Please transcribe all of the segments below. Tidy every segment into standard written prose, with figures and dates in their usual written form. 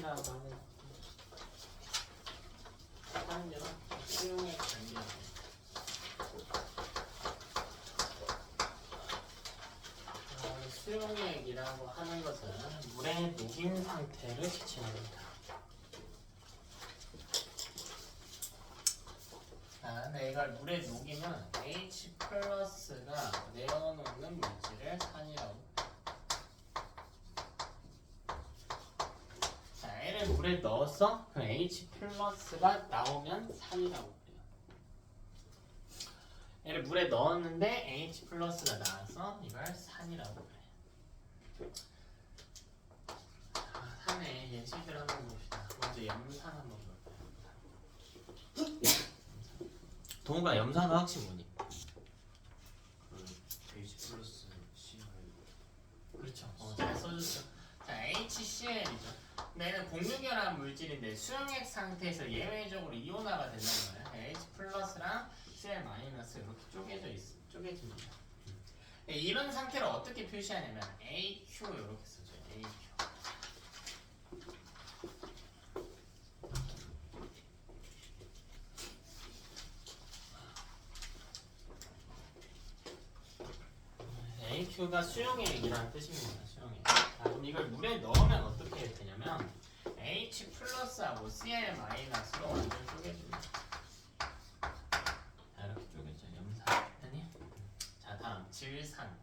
관계라고 하는 관계는 수용액 관계라고. 수용액이라고 하는 것은 물에 녹인 상태를 지칭합니다. 자, 네, 이걸 물에 녹이면 H 플러스가 내어놓는 물질을 산이라고. 자, L을 물에 넣었어? 그럼 H 플러스가 나오면 산이라고 그래요. L을 물에 넣었는데 H 플러스가 나와서 이걸 산이라고 그래요. 산의 예시들 한번 봅시다. 먼저 염산 한번 볼까요? 동우가 염산의 확신 뭐니? H 플러스 CR. 그렇죠. 잘 써줬죠. 자, HCl이죠. 얘는 공유결합 물질인데 수용액 상태에서 예외적으로 이온화가 된다는 거예요. H 플러스랑 Cl 마이너스 이렇게 쪼개집니다. 이런 상태를 어떻게 표시하냐면 AQ 이렇게 쓰죠. AQ. AQ가 수용액이라는 뜻입니다. 수용액. 자, 그럼 이걸 물에 넣으면 어떻게 되냐면 H 플러스하고 Cl 마이너스로 완전 쪼개집니다. 자, 이렇게 쪼개죠. 염산. 됐니? 자, 다음 질산.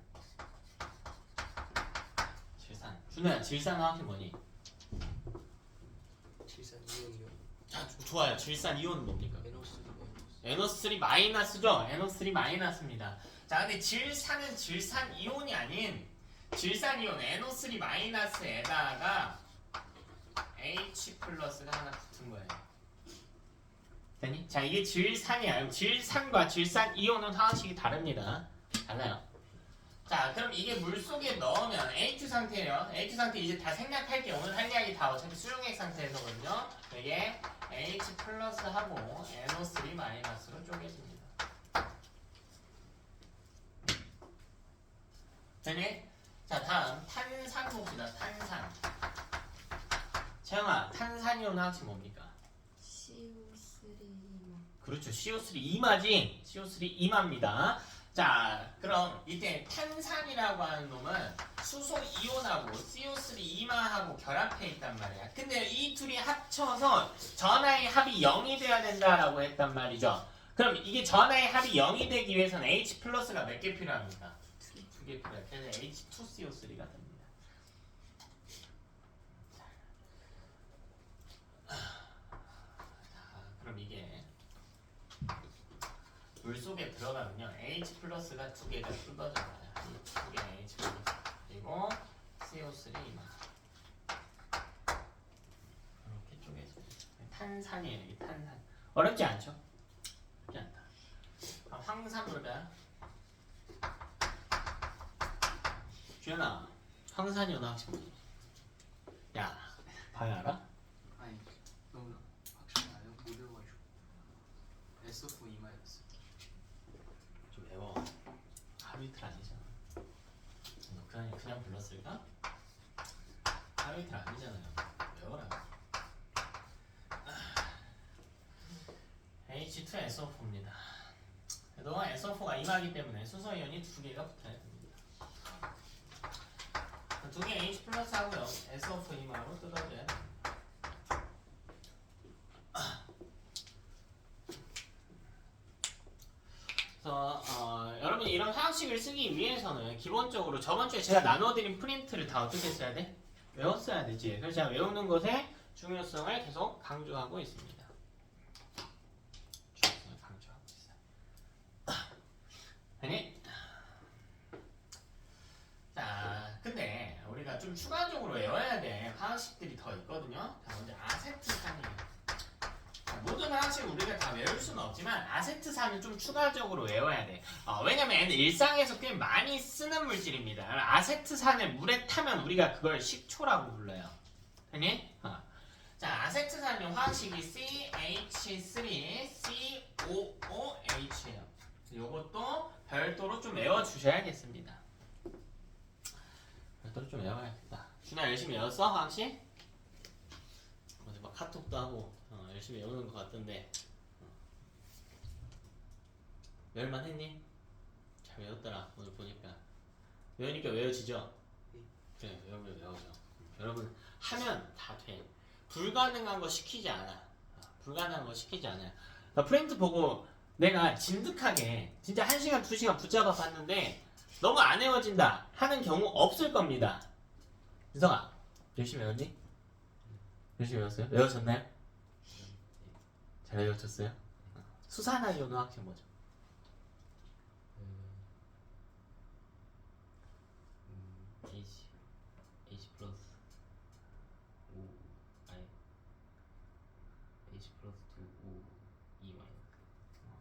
질산. 준호야, 질산 화학이 뭐니? 질산 이온이요. 자, 좋아요. 질산 이온은 뭡니까? NO3 NO3 마이너스죠? NO3 마이너스입니다. 자, 근데 질산은 질산 이온이 아닌 질산 이온 NO3 마이너스에다가 H 플러스가 하나 붙은 거예요. 되니? 자, 이게 질산이야. 질산과 질산 이온은 화학식이 다릅니다. 달라요. 자, 그럼 이게 물 속에 넣으면 AQ 상태예요. AQ 상태 이제 다 생략할게요. 오늘 할 이야기 다 어차피 수용액 상태에서거든요. 이게 H 플러스하고 NO3 마이너스로 쪼개집니다. 되니? 자, 다음 탄산 봅시다. 탄산. 채영아, 탄산이온 화학식 뭡니까? CO3. 그렇죠. CO3 이마지. CO3 이마입니다. 자, 그럼 이때 탄산이라고 하는 놈은 수소 이온하고 CO3 이마하고 결합해 있단 말이야. 근데 이 둘이 합쳐서 전하의 합이 0이 돼야 된다라고 했단 말이죠. 그럼 이게 전하의 합이 0이 되기 위해서는 H 플러스가 몇 개 필요합니까? 2개 필요해요. 그래서 H2CO3가 됩니다. 자, 그럼 이게 물 속에 들어가면요, H 플러스가 2개가 쏟아져 나와요. 2개 H 플러스 그리고 CO3 이마 이렇게 쪼개져. 탄산이에요. 이게 탄산. 어렵지 않죠? 어렵지 않다. 그럼 황산물 봐. 주연아, 황산이온 화학식 뭐지? 야, 봐야 알아? 아니 너무 확실히 안 해요. 못 외워가지고. SF 이마였어. 좀 외워. 하루 이틀 아니잖아. 너 그냥 불렀을까? 하루 이틀 아니잖아요. 외워라. H2SO4입니다. 너 SO4가 이마기 때문에 수소이온이 2개가 붙어야 됩니다. 2개 H 플러스 하고요. SO4 이마로 뜯어줘야 됩니다. 그래서 여러분이 이런 화학식을 쓰기 위해서는 기본적으로 저번주에 제가 나눠드린 프린트를 다 어떻게 써야 돼? 외웠어야 되지. 그래서 제가 외우는 것의 중요성을 계속 강조하고 있습니다. 중요성을 강조하고 있어요. 아니? 자, 근데 우리가 좀 추가적으로 외워야 돼 화학식들이 더 있거든요. 자, 먼저 아세트산이에요. 모든 화학식을 우리가 다 외울 수는 없지만 아세트산은 좀 추가적으로 외워야 돼. 왜냐면 일상에서 꽤 많이 쓰는 물질입니다. 아세트산을 물에 타면 우리가 그걸 식초라고 불러요. 아니? 자, 아세트산의 화학식이 CH3COOH예요. 이것도 별도로 좀 외워주셔야겠습니다. 별도로 좀 외워야겠다. 준아 열심히 외웠어? 화학식? 것도 하고 열심히 외우는 것 같던데 외울만 했니? 잘 외웠더라 오늘 보니까. 외우니까 외워지죠? 네. 그래 외우면 외워져. 여러분 하면 다 돼. 불가능한 거 시키지 않아. 불가능한 거 시키지 않아요. 나 프렌트 보고 내가 진득하게 진짜 1시간 2시간 붙잡아 봤는데 너무 안 외워진다 하는 경우 없을 겁니다. 유성아 열심히 외웠니? 열심히 외웠어요? 외워졌나요? 잘 외워졌어요? 수산화 이온 화학식 뭐죠? H 플러스 5 아니 H 플러스 2 5 E 마이너스.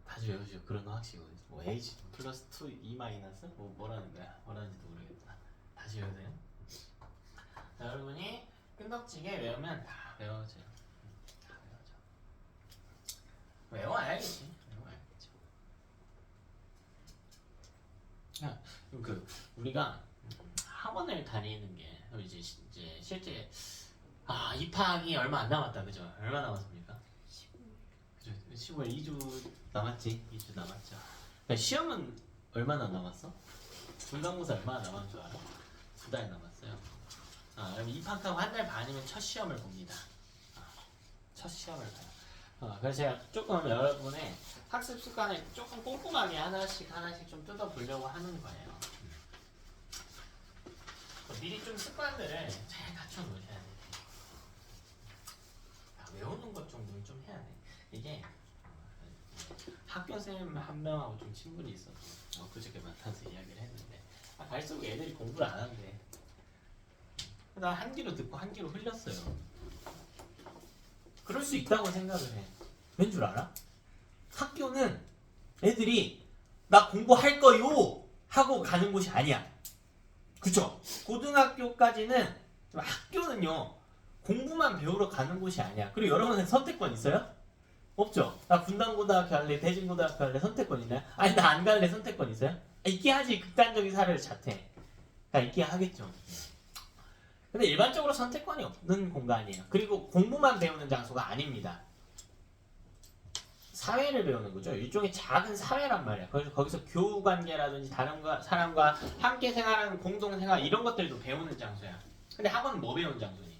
다시 외우시죠. 그런 화학식은 뭐 H 플러스 2 E 마이너스 뭐라는 거야? 뭐라는지도 모르겠다. 다시 외우세요. 자, 여러분이 끈덕지게 외우면 다 외워져요. 다 외워져. 외워야겠지. 외워야겠죠. 야, 우리가 학원을 다니는 게 이제 실제 입학이 얼마 안 남았다, 그죠? 얼마 남았습니까? 10월 2주 남았지? 2주 남았죠. 그러니까 시험은 얼마나 남았어? 중간고사 얼마나 남은 줄 알아? 2달 남았어요. 그럼 입학하고 한 달 반이면 첫 시험을 봅니다. 첫 시험을 봐요. 그래서 제가 조금 여러분의 학습 습관을 조금 꼼꼼하게 하나씩 좀 뜯어보려고 하는 거예요. 미리 좀 습관들을 잘 갖춰 놓으셔야 돼요. 외우는 것 정도는 좀 해야 돼. 이게 학교 선생님 한 명하고 좀 친분이 있어서 그저께 만나서 이야기를 했는데 갈수록 애들이 공부를 안 한대. 나 한 귀로 듣고 한 귀로 흘렸어요. 그럴 수 있다고 생각을 해. 왠 줄 알아? 학교는 애들이 나 공부할 거요 하고 가는 곳이 아니야. 그쵸? 고등학교까지는 학교는요 공부만 배우러 가는 곳이 아니야. 그리고 여러분은 선택권 있어요? 없죠? 나 분당고등학교 할래, 대진고등학교 할래 선택권 있나요? 아니 나 안 갈래 선택권 있어요? 있게 하지. 극단적인 사례를 자퇴. 있게 하겠죠. 근데 일반적으로 선택권이 없는 공간이에요. 그리고 공부만 배우는 장소가 아닙니다. 사회를 배우는 거죠. 일종의 작은 사회란 말이야. 그래서 거기서 교우 관계라든지 다른 사람과 함께 생활하는 공동생활 이런 것들도 배우는 장소야. 근데 학원은 뭐 배우는 장소니?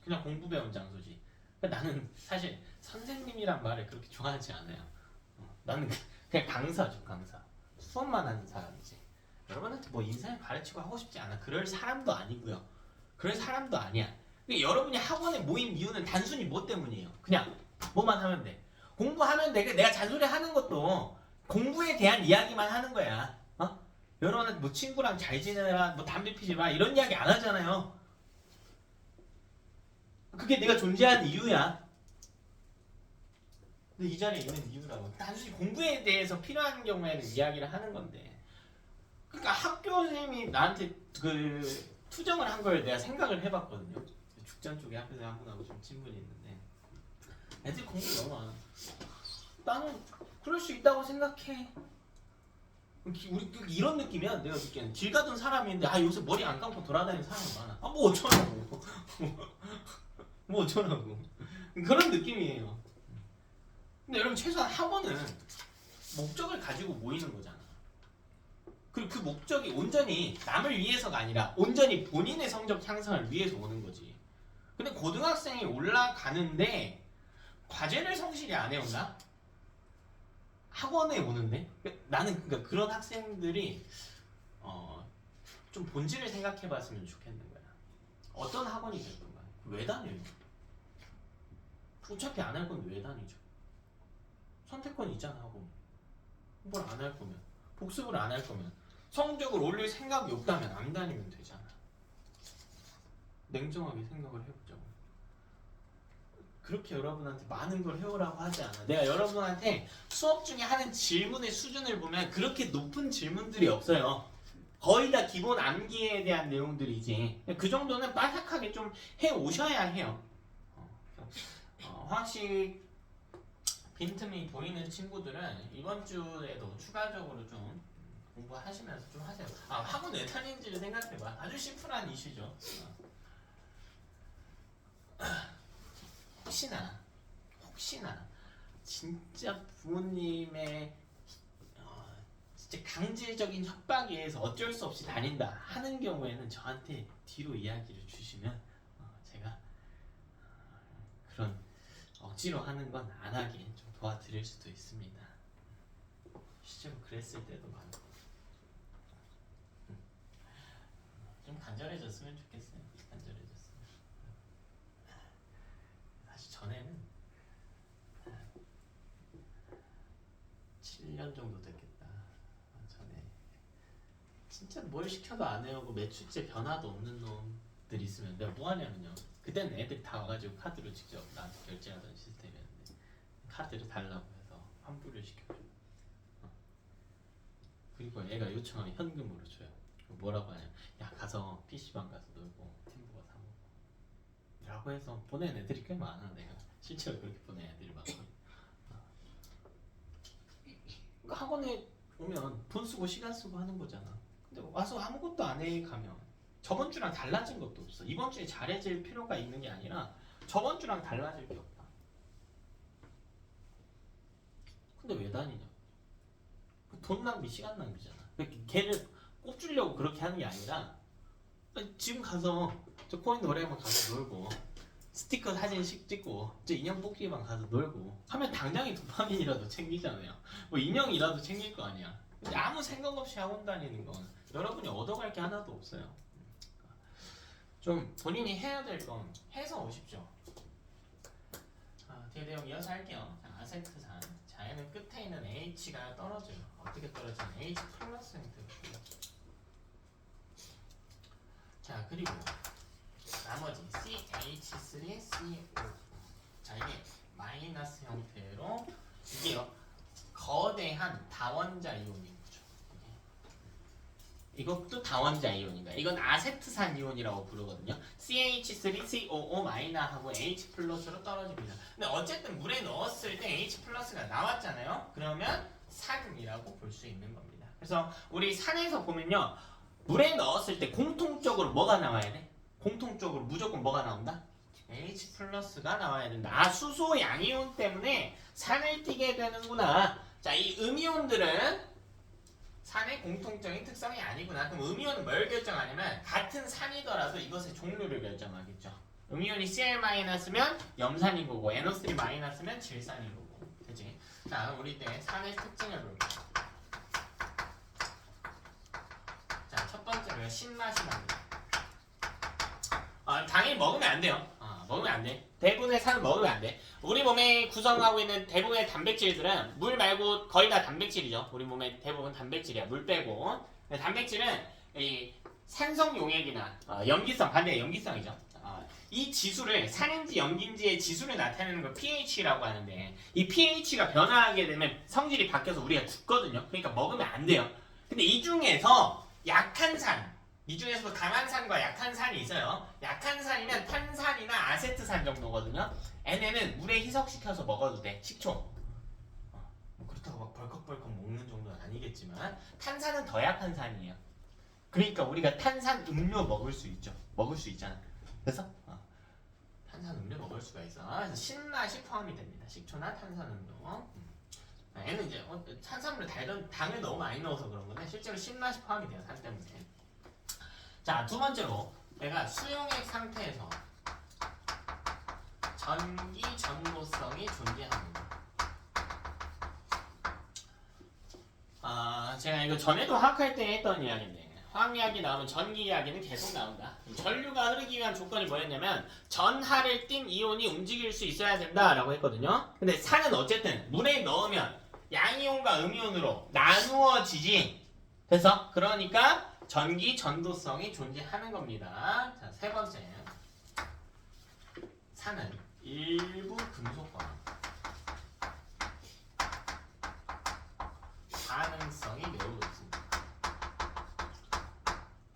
그냥 공부 배우는 장소지. 나는 사실 선생님이란 말을 그렇게 좋아하지 않아요. 나는 그냥 강사죠, 강사. 수업만 하는 사람이지. 여러분한테 뭐 인생을 가르치고 하고 싶지 않아. 그럴 사람도 아니고요. 그럴 사람도 아니야. 여러분이 학원에 모인 이유는 단순히 뭐 때문이에요? 그냥 뭐만 하면 돼. 공부하면 돼. 내가 잔소리 하는 것도 공부에 대한 이야기만 하는 거야. 여러분한테 뭐 친구랑 잘 지내라, 뭐 담배 피지 마 이런 이야기 안 하잖아요. 그게 내가 존재하는 이유야. 근데 이 자리에 있는 이유라고. 단순히 공부에 대해서 필요한 경우에는 이야기를 하는 건데. 그러니까 학교 선생님이 나한테 투정을 한 걸 내가 생각을 해봤거든요. 죽전 쪽에 학교에서 한 분하고 좀 친분이 있는데 애들이 공부 너무 안 해. 나는 그럴 수 있다고 생각해. 우리 이런 느낌이야. 내가 느끼는 길 가던 사람인데 요새 머리 안 감고 돌아다니는 사람이 많아. 뭐 어쩌라고. 뭐 어쩌라고. 그런 느낌이에요. 근데 여러분 최소한 학원은 목적을 가지고 모이는 거잖아. 그리고 그 목적이 온전히 남을 위해서가 아니라 온전히 본인의 성적 향상을 위해서 오는 거지. 근데 고등학생이 올라가는데 과제를 성실히 안 해온다? 학원에 오는데? 나는 그러니까 그런 학생들이 좀 본질을 생각해봤으면 좋겠는 거야. 어떤 학원이 됐든 간에 왜 다녀요? 어차피 안 할 건데 왜 다니죠? 선택권이 있잖아. 학원 뭘 안 할 거면 복습을 안 할 거면 성적을 올릴 생각이 없다면 안 다니면 되잖아. 냉정하게 생각을 해보자고. 그렇게 여러분한테 많은 걸 해오라고 하지 않아. 내가 여러분한테 수업 중에 하는 질문의 수준을 보면 그렇게 높은 질문들이 없어요. 거의 다 기본 암기에 대한 내용들이지. 그 정도는 빠삭하게 좀 해오셔야 해요. 화학식 빈틈이 보이는 친구들은 이번 주에도 추가적으로 좀 공부하시면서 좀 하세요. 학원 왜 다니는지를 생각해봐. 아주 심플한 이슈죠. 혹시나 혹시나 진짜 부모님의 진짜 강제적인 협박에 의해서 어쩔 수 없이 다닌다 하는 경우에는 저한테 뒤로 이야기를 주시면 제가 그런 억지로 하는 건 안 하게 좀 도와드릴 수도 있습니다. 실제로 그랬을 때도 많고 좀 간절해졌으면 좋겠어요. 간절해졌으면. 사실 전에는 7년 정도 됐겠다. 전에 진짜 뭘 시켜도 안 해오고 매출째 변화도 없는 놈들 있으면 내가 뭐 하냐면요. 그때는 애들이 다 와가지고 카드로 직접 나한테 결제하던 시스템이었는데 카드를 달라고 해서 환불을 시켜줘. 그리고 애가 요청하면 현금으로 줘요. 뭐라고 하냐? 야 가서 PC방 가서 놀고 팀버거 사 먹고 라고 해서 보낸 애들이 꽤 많아. 내가 실제로 그렇게 보낸 애들이 많거든. 학원에 오면 돈 쓰고 시간 쓰고 하는 거잖아. 근데 와서 아무것도 안 해 가면 저번 주랑 달라진 것도 없어. 이번 주에 잘해질 필요가 있는 게 아니라 저번 주랑 달라질 게 없다. 근데 왜 다니냐? 돈 낭비, 시간 낭비잖아. 걔를 꼽주려고 그렇게 하는 게 아니라 지금 가서 저 코인 노래방 가서 놀고 스티커 사진씩 찍고 저 인형 뽑기방 가서 놀고 하면 당장에 도파민이라도 챙기잖아요. 뭐 인형이라도 챙길 거 아니야. 근데 아무 생각 없이 학원 다니는 건 여러분이 얻어갈 게 하나도 없어요. 좀 본인이 해야 될 건 해서 오십시오. 뒤에 내용 이어서 할게요. 자, 아세트산. 자, 얘는 끝에 있는 H가 떨어져요. 어떻게 떨어지냐? H 플러스 형태로. 자, 그리고 나머지 CH3CO. 자, 이게 마이너스 형태로 이게요. 거대한 다원자 이온인 거죠. 이것도 다원자 이온인가? 이건 아세트산 이온이라고 부르거든요. CH3COO 마이너하고 H 플러스로 떨어집니다. 근데 어쨌든 물에 넣었을 때 H 플러스가 나왔잖아요. 그러면 산이라고 볼 수 있는 겁니다. 그래서 우리 산에서 보면요. 물에 넣었을 때 공통적으로 뭐가 나와야 돼? 공통적으로 무조건 뭐가 나온다? H 플러스가 나와야 된다. 수소 양이온 때문에 산을 띠게 되는구나. 자, 이 음이온들은 산의 공통적인 특성이 아니구나. 그럼 음이온은 뭘 결정하냐면 같은 산이더라도 이것의 종류를 결정하겠죠. 음이온이 Cl-면 염산인 거고 NO3- 질산인 거고. 그치? 자, 우리 이때 산의 특징을 볼게요. 자, 첫 번째로 신맛이 납니다. 당연히 먹으면 안 돼요. 먹으면 안 돼. 대부분의 산은 먹으면 안 돼. 우리 몸에 구성하고 있는 대부분의 단백질들은 물 말고 거의 다 단백질이죠. 우리 몸에 대부분 단백질이야. 물 빼고. 단백질은 이 산성 용액이나 염기성, 반대 염기성이죠. 이 지수를 산인지 염기인지의 지수를 나타내는 걸 pH라고 하는데 이 pH가 변화하게 되면 성질이 바뀌어서 우리가 죽거든요. 그러니까 먹으면 안 돼요. 근데 이 중에서 약한 산, 이 중에서도 강한 산과 약한 산이 있어요. 약한 산이면 탄산이나 아세트산 정도거든요. 얘네는 물에 희석시켜서 먹어도 돼. 식초. 그렇다고 막 벌컥벌컥 먹는 정도는 아니겠지만 탄산은 더 약한 산이에요. 그러니까 우리가 탄산 음료 먹을 수 있죠. 먹을 수 있잖아. 그래서 탄산 음료 먹을 수가 있어. 그래서 신맛이 포함이 됩니다. 식초나 탄산 음료. 얘는 이제 탄산물을 당을 너무 많이 넣어서 그런 건데 실제로 신맛이 포함이 돼요. 산 때문에. 자, 두 번째로 내가 수용액 상태에서 전기 전도성이 존재합니다. 제가 이거 전에도 화학할 때 했던 이야기인데 화학 이야기 나오면 전기 이야기는 계속 나온다. 전류가 흐르기 위한 조건이 뭐였냐면 전하를 띤 이온이 움직일 수 있어야 된다라고 했거든요. 근데 산은 어쨌든 물에 넣으면 양이온과 음이온으로 나누어지지. 그래서 그러니까 전기 전도성이 존재하는 겁니다. 자, 세 번째. 산은 일부 금속과 반응성이 매우 높습니다.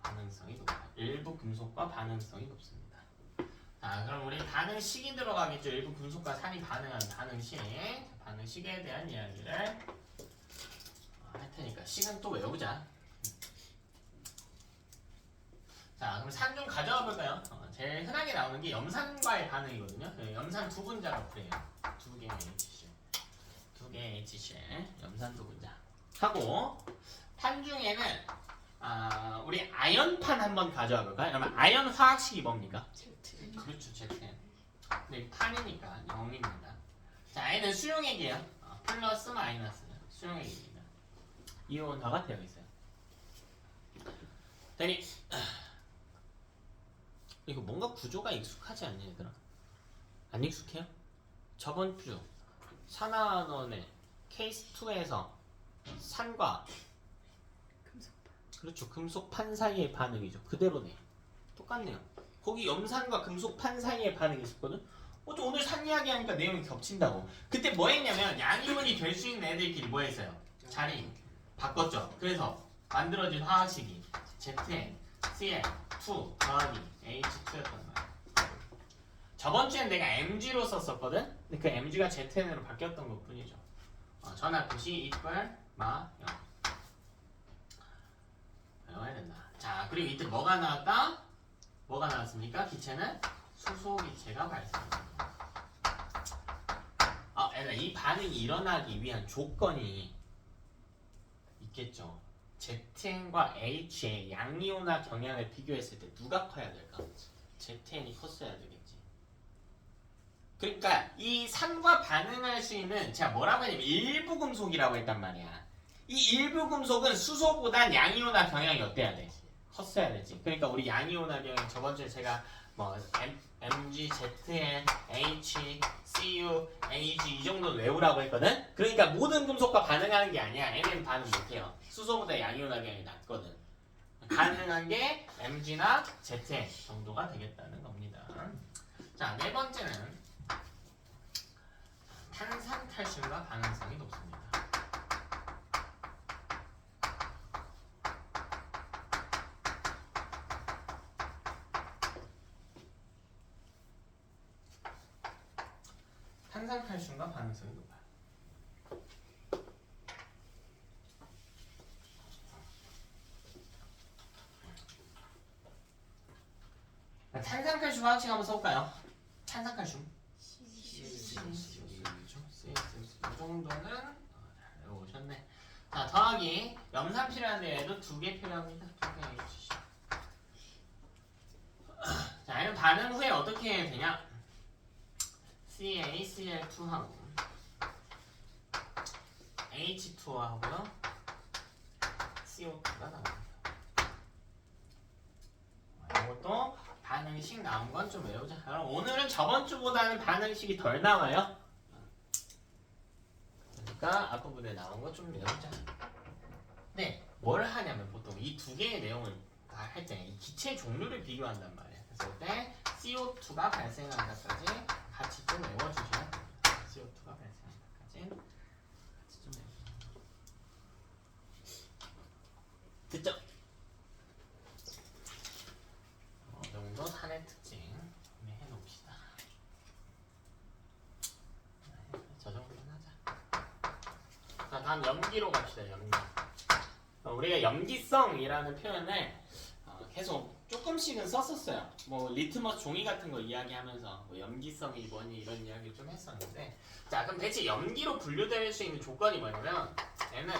반응성이 높아요. 일부 금속과 반응성이 높습니다. 자, 그럼 우리 반응식이 들어가겠죠. 일부 금속과 산이 반응하는 반응식. 반응식에 대한 이야기를 할 테니까 식은 또 외우자. 자, 그럼 산 좀 가져와 볼까요? 제일 흔하게 나오는 게 염산과의 반응이거든요. 염산 두 분자가 그래요. 두 두 개의 HCl. 두 개의 HCl. 염산소 분자. 하고 판중에는 우리 아연판 한번 가져와 볼까요? 그러면 아연 화학식이 뭡니까? 그렇죠, ZN. 네, 판이니까 0입니다. 자, N은 수용액이에요. 플러스 마이너스 수용액입니다. 이온화가 되어 있어요. 되니 이거 뭔가 구조가 익숙하지 않니 얘들아? 안 익숙해요? 저번 주 산화원의 케이스 2에서 산과 그렇죠, 금속판 사이의 반응이죠. 그대로네. 똑같네요. 거기 염산과 금속판 사이의 반응이 있었거든. 오늘 산 이야기 하니까 내용이 겹친다고. 그때 뭐 했냐면 양이온이 될 수 있는 애들끼리 뭐 했어요? 자리 바꿨죠. 그래서 만들어진 화학식이 ZN, CN, 2 더하기 H2였단 말이야. 저번 주엔 내가 MG로 썼었거든? 근데 그 MG가 ZN으로 바뀌었던 것 뿐이죠. 전압표시 이퀄 마 0. 외워야 된다. 자, 그리고 이때 뭐가 나왔다? 뭐가 나왔습니까? 기체는 수소 기체가 발생합니다. 얘들아, 이 반응이 일어나기 위한 조건이 있겠죠. ZN과 H의 양이온화 경향을 비교했을 때 누가 커야 될까? ZN이 컸어야 되겠지. 그러니까 이 산과 반응할 수 있는 제가 뭐라고 했냐면 일부 금속이라고 했단 말이야. 이 일부 금속은 수소보단 양이온화 경향이 어때야 돼? 컸어야 되지. 그러니까 우리 양이온화 경향 저번 주에 제가 뭐 MG, ZN, H, CU, AG 이 정도는 외우라고 했거든? 그러니까 모든 금속과 반응하는 게 아니야. N은 반응 못해요. 수소보다 양이온화 경향이 낮거든. 가능한 게 MG나 ZN 정도가 되겠다는 겁니다. 자, 네 번째는 탄산칼슘과 반응성이 높습니다. 탄산칼슘과 반응성이 높아요. 탄산칼슘 화학식 한번 써볼까요? 탄산칼슘 이 정도는 외우셨네. 자, 더하기 염산 필요한데 얘도 두 개 필요합니다. 두 개 HC. 자, 이런 반응 후에 어떻게 해야 되냐? CaCl2하고 H2하고요 CO2가 나옵니다. 이것도 반응식 나온 건 좀 외우자. 그럼 오늘은 저번 주보다는 반응식이 덜 나와요. 그러니까 앞부분에 나온 거 좀 외우자. 네, 뭘 하냐면 보통 이 두 개의 내용을 할 때 이 기체 종류를 비교한단 말이에요. 그래서 그때 CO2가 발생한다까지 같이 좀 외워주셔야 돼요. CO2가 발생한다까지 같이 좀 외워주세요. 됐죠? 어느 정도 산의 특징 해놓읍시다. 네, 저 정도는 하자. 자, 다음 염기로 갑시다. 염기. 우리가 염기성이라는 표현을 계속 조금씩은 썼었어요. 뭐 리트머스 종이 같은 거 이야기하면서 뭐 염기성이 뭐니 이런 이야기 좀 했었는데, 자, 그럼 대체 염기로 분류될 수 있는 조건이 뭐냐면 얘는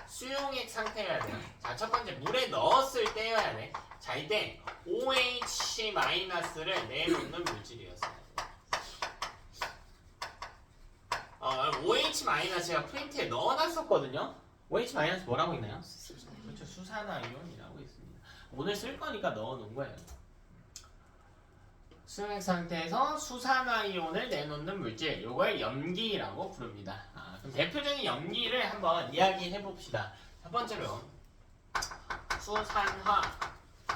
수용액 상태여야 돼요. 자, 첫 번째 물에 넣었을 때여야 돼. 자, 이때 OH-를 내놓는 물질이었어요. OH- 프린트에 넣어놨었거든요. OH- 뭐라고 있나요? 그렇죠, 수산화이온이라고 있습니다. 오늘 쓸 거니까 넣어놓은 거예요. 수용액 상태에서 수산화이온을 내놓는 물질, 이걸 염기라고 부릅니다. 그럼 대표적인 염기를 한번 이야기해 봅시다. 첫 번째로 수산화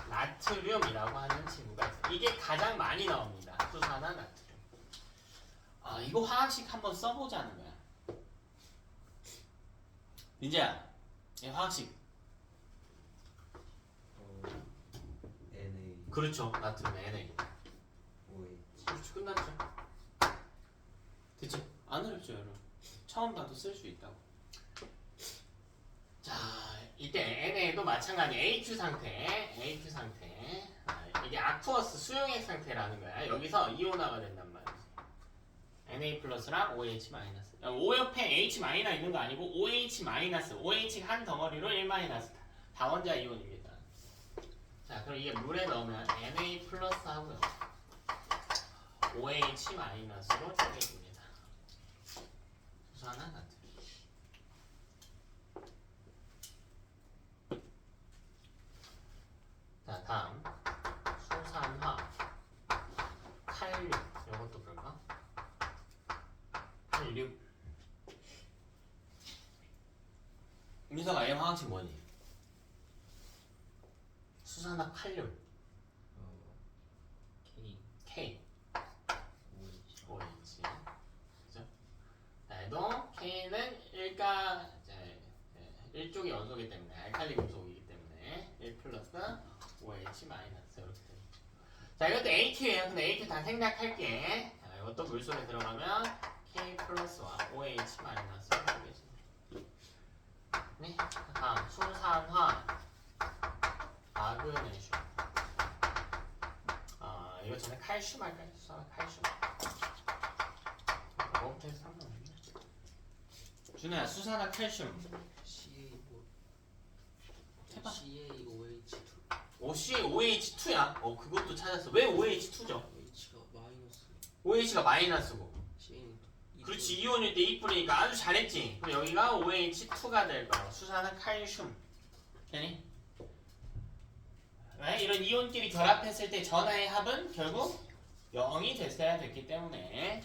나트륨이라고 하는 친구가 있어요. 이게 가장 많이 나옵니다. 수산화 나트륨. 이거 화학식 한번 써보자는 거야. 민재야, 이 화학식. NA 그렇죠, 나트륨 Na. OH 그렇죠, 끝났죠. 됐죠? 안 어렵죠, 여러분. 처음 봐도 쓸 수 있다고. 자, 이때 NA도 마찬가지 HU 상태. 이게 아쿠어스 수용액 상태라는 거야. 여기서 이온화가 된단 말이지. Na 플러스랑 OH 마이너스. O 옆에 H 마이너 있는 거 아니고 OH 마이너스. OH 한 덩어리로 1 마이너스. 다원자 이온입니다. 자, 그럼 이게 물에 넣으면 Na 플러스 하고요. OH 마이너스로 쪼개집니다. 수산화 나트륨. 자, 다음 수산화 칼륨. 이것도 볼까? 칼륨. 민서가 얘 화학식 뭐니? 수산화 칼륨. K K. OH OH. 그죠? 자, 얘도 K는 일가 일쪽이 원소이기 때문에 알칼리 금속이기 때문에 1 플러스 OH 마이너스 이렇게 됩니다. 자, 이것도 AQ예요. 근데 AQ 다 생략할게. 자, 이것도 물속에 들어가면 K 플러스와 OH 마이너스 되겠습니다. 네, 다음 수산화 마그네슘. 이거 전에 칼슘 할까요? 수산화 칼슘. 뭐부터 해서 상관없네. 준호야, 수산화 칼슘. CA 뭐 해봐. CaOH2 OCOH2야. 그것도 찾았어. 왜 OH2죠? H가 마이너스 OH가 마이너스고. CA는 그렇지, 이온일 때 2뿌리니까 아주 잘했지. 그럼 여기가 OH2가 될 거야. 수산화 칼슘. 되니? 네? 이런 이온끼리 결합했을 때 전하의 합은 결국 0이 됐어야 됐기 때문에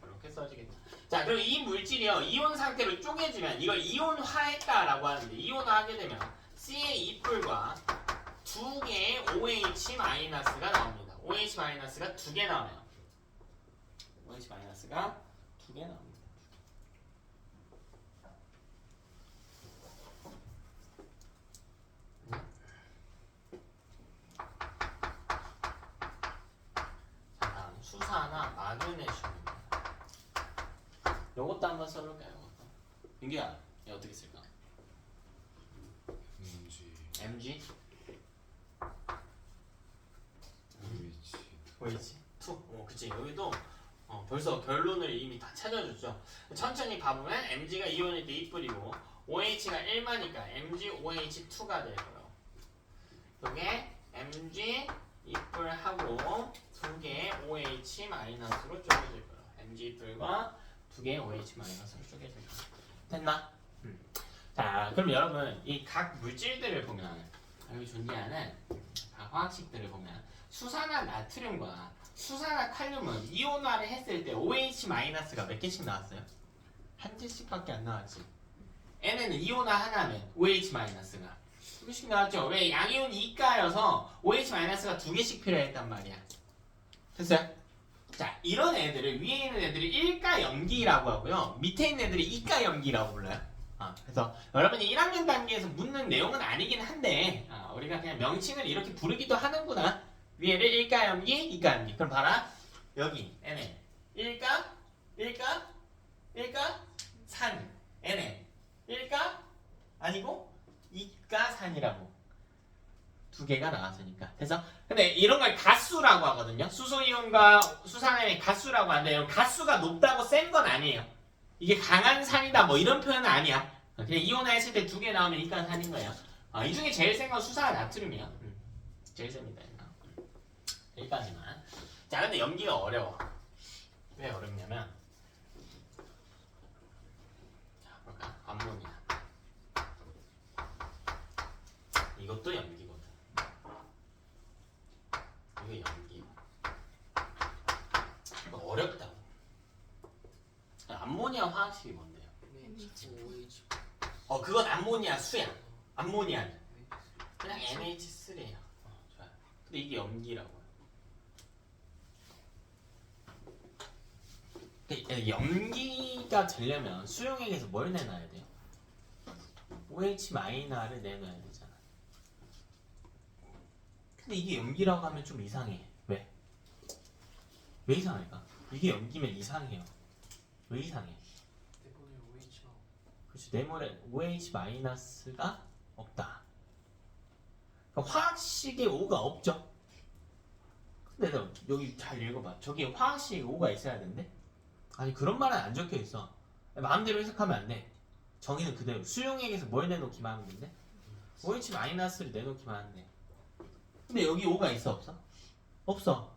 이렇게 써지겠다. 자, 그럼 이 물질이요, 이온 상태로 쪼개지면 이걸 이온화했다라고 하는데, 이온화하게 되면 C의 2뿔과 두 개의 OH 마이너스가 나옵니다. OH 마이너스가 두 개 나와요. OH 마이너스가 두 개 나옵니다. 자, 다음 수산화 마그네슘입니다. 요것도 한번 써볼까요? 요것도. 민규야, 얘 어떻게 쓸까? MG OH 2. 그치. 여기도 벌써 결론을 이미 다 찾아줬죠. 천천히 봐보면 MG가 이온일 때 2뿌리고 OH가 1마니까 MgOH2가 될 거예요. 이게 MG 2뿔하고 두 개의 OH 마이너스로 쪼개질 거예요. MG 2뿔과 두 개의 OH 마이너스로 쪼개질 거예요. 됐나? 자, 그럼 여러분 이 각 물질들을 보면 여기 존재하는 각 화학식들을 보면 수산화 나트륨과 수산화 칼륨은 이온화를 했을 때 OH-가 몇 개씩 나왔어요? 한 개씩밖에 안 나왔지. N에는 이온화 하나면 OH-가 두 개씩 나왔죠. 왜? 양이온이 2가여서 OH-가 두 개씩 필요했단 말이야. 됐어요? 자, 이런 애들을 위에 있는 애들이 1가 염기라고 하고요. 밑에 있는 애들이 2가 염기라고 불러요. 그래서 여러분이 1학년 단계에서 묻는 내용은 아니긴 한데 우리가 그냥 명칭을 이렇게 부르기도 하는구나. 위에를 1가 염기, 2가 염기. 그럼 봐라. 여기 NN 1가, 1가, 1가, 산 NN 1가 아니고 2가 산이라고 두 개가 나왔으니까. 그래서 근데 이런 걸 가수라고 하거든요. 수소이온과 수산화의 가수라고 하는데 이런 가수가 높다고 센 건 아니에요. 이게 강한 산이다 뭐 이런 표현은 아니야. 그냥 이온화했을 때 두 개 나오면 일단 산인 거예요. 이 중에 제일 센 건 수산화 나트륨이야. 제일 셉니다. 여기까지만. 자, 근데 염기가 어려워. 왜 어렵냐면, 자, 볼까? 암모니아. 이것도 염기거든. 이거 염기. 이거 어렵다고. 암모니아 화학식이 뭔데요? NH2OH 그건 암모니아 수야. 암모니아는 그냥 NH3예요. 좋아요. 근데 이게 염기라고. 염기가 되려면 수용액에서 뭘 내놔야 돼요? OH-를 내놔야 되잖아. 근데 이게 염기라고 하면 좀 이상해. 왜? 왜 이상할까? 이게 염기면 이상해요. 왜 이상해? 대본에 OH가 그렇지. 네모에 OH-가 없다. 그러니까 화학식에 O가 없죠. 근데 너 여기 잘 읽어봐. 저기 화학식에 O가 있어야 되는데 아니 그런 말은 안 적혀 있어. 마음대로 해석하면 안 돼. 정의는 그대로. 수용액에서 뭘 내놓기만 하면 된대? OH-를 내놓기만 하는데. 근데 여기 O가 있어 없어? 없어.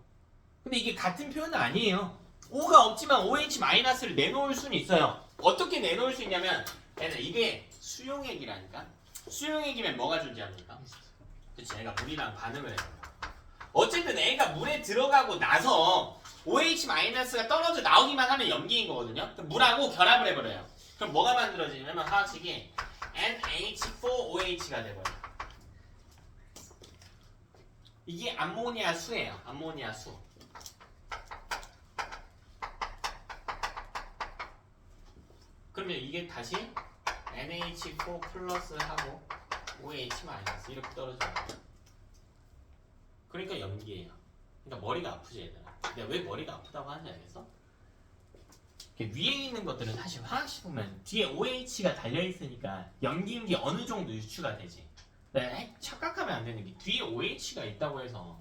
근데 이게 같은 표현은 아니에요. O가 없지만 OH-를 내놓을 수는 있어요. 어떻게 내놓을 수 있냐면 얘는 이게 수용액이라니까. 수용액이면 뭐가 존재합니까? 그치, 애가 물이랑 반응을 해요. 어쨌든 애가 물에 들어가고 나서 OH-가 떨어져 나오기만 하면 염기인 거거든요. 그럼 물하고 결합을 해버려요. 그럼 뭐가 만들어지냐면 화학식이 NH4OH가 돼버려요. 이게 암모니아 수예요. 암모니아 수. 그러면 이게 다시 NH4 플러스하고 OH 마이너스 이렇게 떨어져요. 그러니까 염기예요. 그러니까 머리가 아프지 얘들아. 내가 왜 머리가 아프다고 하는지 알겠어? 위에 있는 것들은 사실 화학식 보면 뒤에 OH가 달려있으니까 염기인 게 어느 정도 유추가 되지. 착각하면 안 되는 게 뒤에 OH가 있다고 해서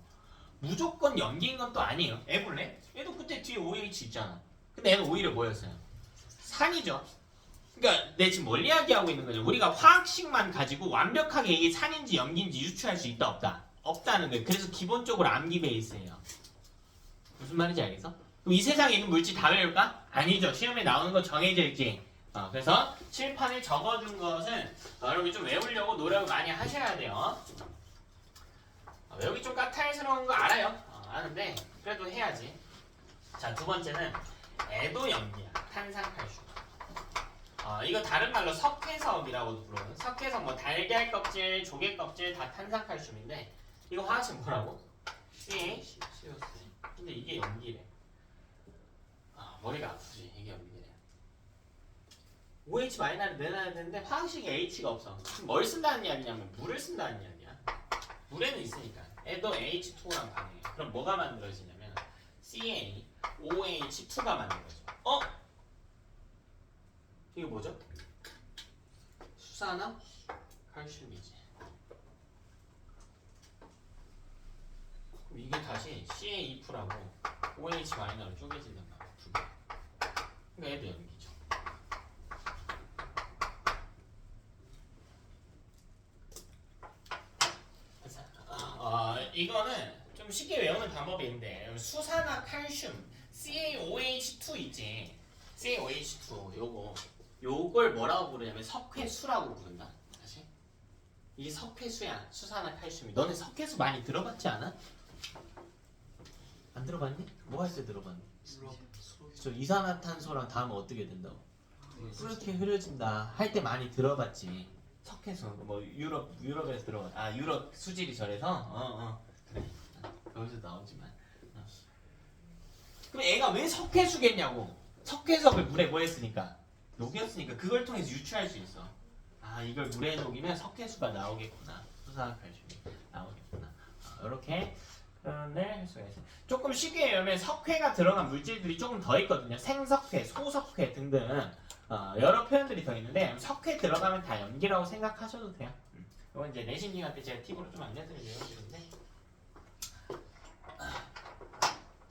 무조건 염기인 건 또 아니에요. 애 볼래? 얘도 그때 뒤에 OH 있잖아. 근데 얘는 오히려 뭐였어요? 산이죠. 그러니까 내 지금 뭘 이야기하고 있는 거냐? 우리가 화학식만 가지고 완벽하게 이게 산인지 염기인지 유추할 수 있다 없다? 없다는 거예요. 그래서 기본적으로 암기 베이스예요. 무슨 말인지 알겠어? 그럼 이 세상에 있는 물질 다 외울까? 아니죠. 시험에 나오는 건 정해져 있지. 그래서 칠판에 적어준 것은 여러분이 좀 외우려고 노력을 많이 하셔야 돼요. 외우기 좀 까탈스러운 거 알아요. 아는데 그래도 해야지. 자, 두 번째는 애도염기야. 탄산칼슘. 이거 다른 말로 석회석이라고도 부르거든. 석회석 뭐 달걀 껍질, 조개 껍질 다 탄산칼슘인데 이거 화학식 뭐라고? CH. 근데 이게 염기래. 머리가 아프지. 이게 염기래. OH-를 내놔야 되는데 화학식에 H가 없어. 그럼 뭘 쓴다는 이야기냐면 물을 쓴다는 이야기야. 물에는 있으니까. 애도 H2랑 반응해. 그럼 뭐가 만들어지냐면 CaOH2가 만들어져. 이게 뭐죠? 수산화 칼슘이지. 그럼 이게 다시 CaE2라고 OH-로 쪼개진단 말이야. 두 개. 그러니까 얘도 염기죠. 이거는 좀 쉽게 외우는 방법이 있는데 수산화 칼슘 CaOH2 있지. CaOH2 요걸 뭐라고 부르냐면 석회수라고 부른다. 다시 이게 석회수야. 수산화 칼슘이. 너네 석회수 많이 들어봤지 않아? 안 들어봤니? 뭐 할 때 들어봤니? 저 이산화탄소랑 닿으면 어떻게 된다고? 그렇게 흐려진다 할 때 많이 들어봤지. 석회수 뭐 유럽에서 들어봐. 유럽 수질이 저래서 그래. 거기서 나오지만. 그럼 애가 왜 석회수겠냐고. 석회석을 물에 뭐 했으니까? 녹였으니까 그걸 통해서 유추할 수 있어. 이걸 물에 녹이면 석회수가 나오겠구나. 수산화칼슘이 나오겠구나. 이렇게 표현을 할 수가 있어요. 조금 쉽게 외우면 석회가 들어간 물질들이 조금 더 있거든요. 생석회, 소석회 등등 여러 표현들이 더 있는데 석회 들어가면 다 염기라고 생각하셔도 돼요. 이건 이제 내신님한테 제가 팁으로 좀 알려드리려고 하는데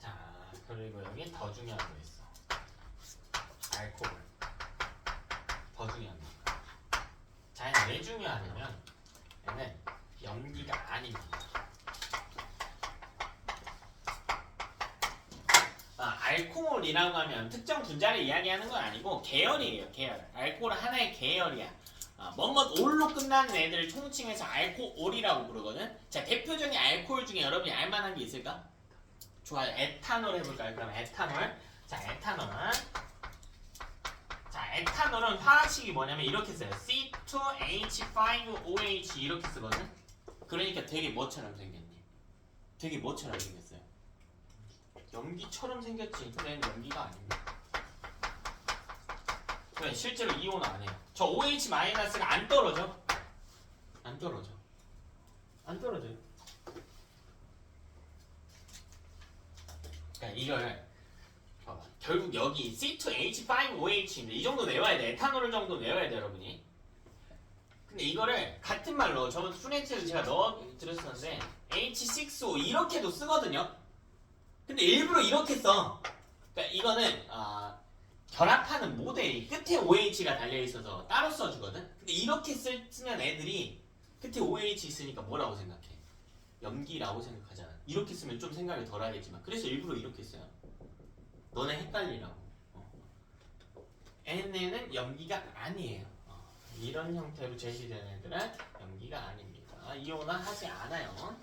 자, 그리고 여기 더 중요한 거 있어. 알코올. 더 중요한 거. 자, 얘는 왜 중요하냐면 얘는 염기가 아닙니다. 알코올이라고 하면 특정 분자를 이야기하는 건 아니고 계열이에요. 계열. 알코올은 하나의 계열이야. 뭐뭐 올로 끝나는 애들을 총칭해서 알코올이라고 부르거든. 자, 대표적인 알코올 중에 여러분이 알만한 게 있을까? 좋아요. 에탄올 해볼까요? 그럼 에탄올. 자, 에탄올은 화학식이 뭐냐면 이렇게 써요. C2H5OH 이렇게 쓰거든. 그러니까 되게 뭐처럼 생겼니? 되게 뭐처럼 생겼어요? 염기처럼 생겼지. 근데 얘는 염기가 아닙니다. 그래, 실제로 이온은 아니에요. 저 OH-가 안 떨어져. 안 떨어져요. 그러니까 이걸 봐봐. 결국 여기 C2H5OH인데 이 정도 외워야 돼. 에탄올 정도 외워야 돼, 여러분이. 근데 이거를 같은 말로 저번 스튜던트에서 제가 넣어드렸었는데 H6O 이렇게도 쓰거든요. 근데 일부러 이렇게 써. 그러니까 이거는 결합하는 모델이 끝에 OH가 달려있어서 따로 써주거든? 근데 이렇게 쓰면 애들이 끝에 OH 있으니까 뭐라고 생각해? 염기라고 생각하잖아. 이렇게 쓰면 좀 생각이 덜 하겠지만 그래서 일부러 이렇게 써요. 너네 헷갈리라고. N에는 염기가 아니에요. 이런 형태로 제시된 애들은 염기가 아닙니다. 이온화하지 않아요.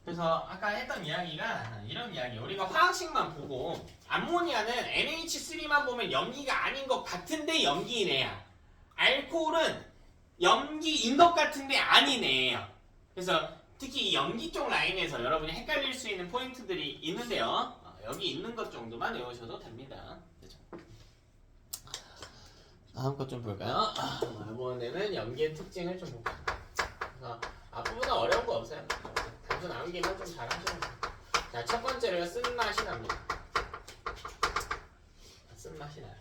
그래서 아까 했던 이야기가 이런 이야기. 우리가 화학식만 보고 암모니아는 NH3만 보면 염기가 아닌 것 같은데 염기인 애야. 알코올은 염기인 것 같은데 아닌 애예요. 그래서 특히 이 염기 쪽 라인에서 여러분이 헷갈릴 수 있는 포인트들이 있는데요. 여기 있는 것 정도만 외우셔도 됩니다. 그죠? 다음 것 좀 볼까요? 이번에는 염기의 특징을 좀 볼까요? 그래서 앞부분은 어려운 거 없어요. 단순 암기만 좀 잘하시면 돼요. 자, 첫 번째로 쓴맛이 납니다. 쓴맛이 나요.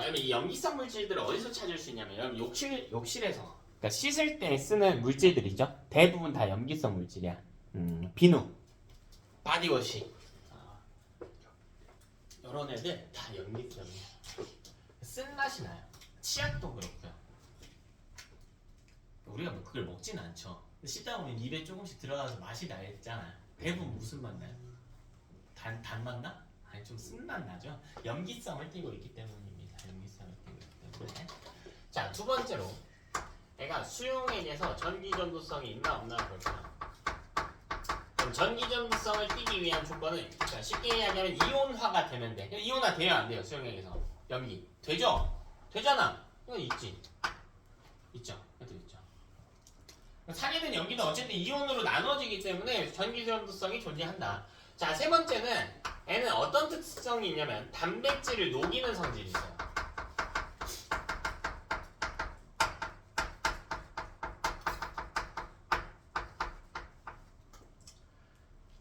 여러분 이 염기성 물질들을 어디서 찾을 수 있냐면 여러분 욕실에서 그러니까 씻을 때 쓰는 물질들이죠. 대부분 다 염기성 물질이야. 비누, 바디워시 이런 애들 다 염기성이야. 쓴맛이 나요. 치약도 그렇고요. 우리가 뭐 그걸 먹진 않죠. 씻다 보면 입에 조금씩 들어가서 맛이 나잖아요. 대부분 무슨 맛 나요? 단맛 나? 아니 좀 쓴맛 나죠. 염기성을 띠고 있기 때문입니다. 염기성을 띠고 있기 때문에. 자, 두 번째로 얘가 수용액에서 전기전도성이 있나 없나 볼까요? 그럼 전기전도성을 띠기 위한 조건은 자, 쉽게 이야기하면 이온화가 되면 돼. 이온화 돼요 안 돼요? 수용액에서 염기 되죠? 되잖아. 이건 있지. 있죠. 이것도 있죠. 산이든 염기든 어쨌든 이온으로 나눠지기 때문에 전기전도성이 존재한다. 자, 세 번째는 얘는 어떤 특성이 있냐면 단백질을 녹이는 성질이 있어요.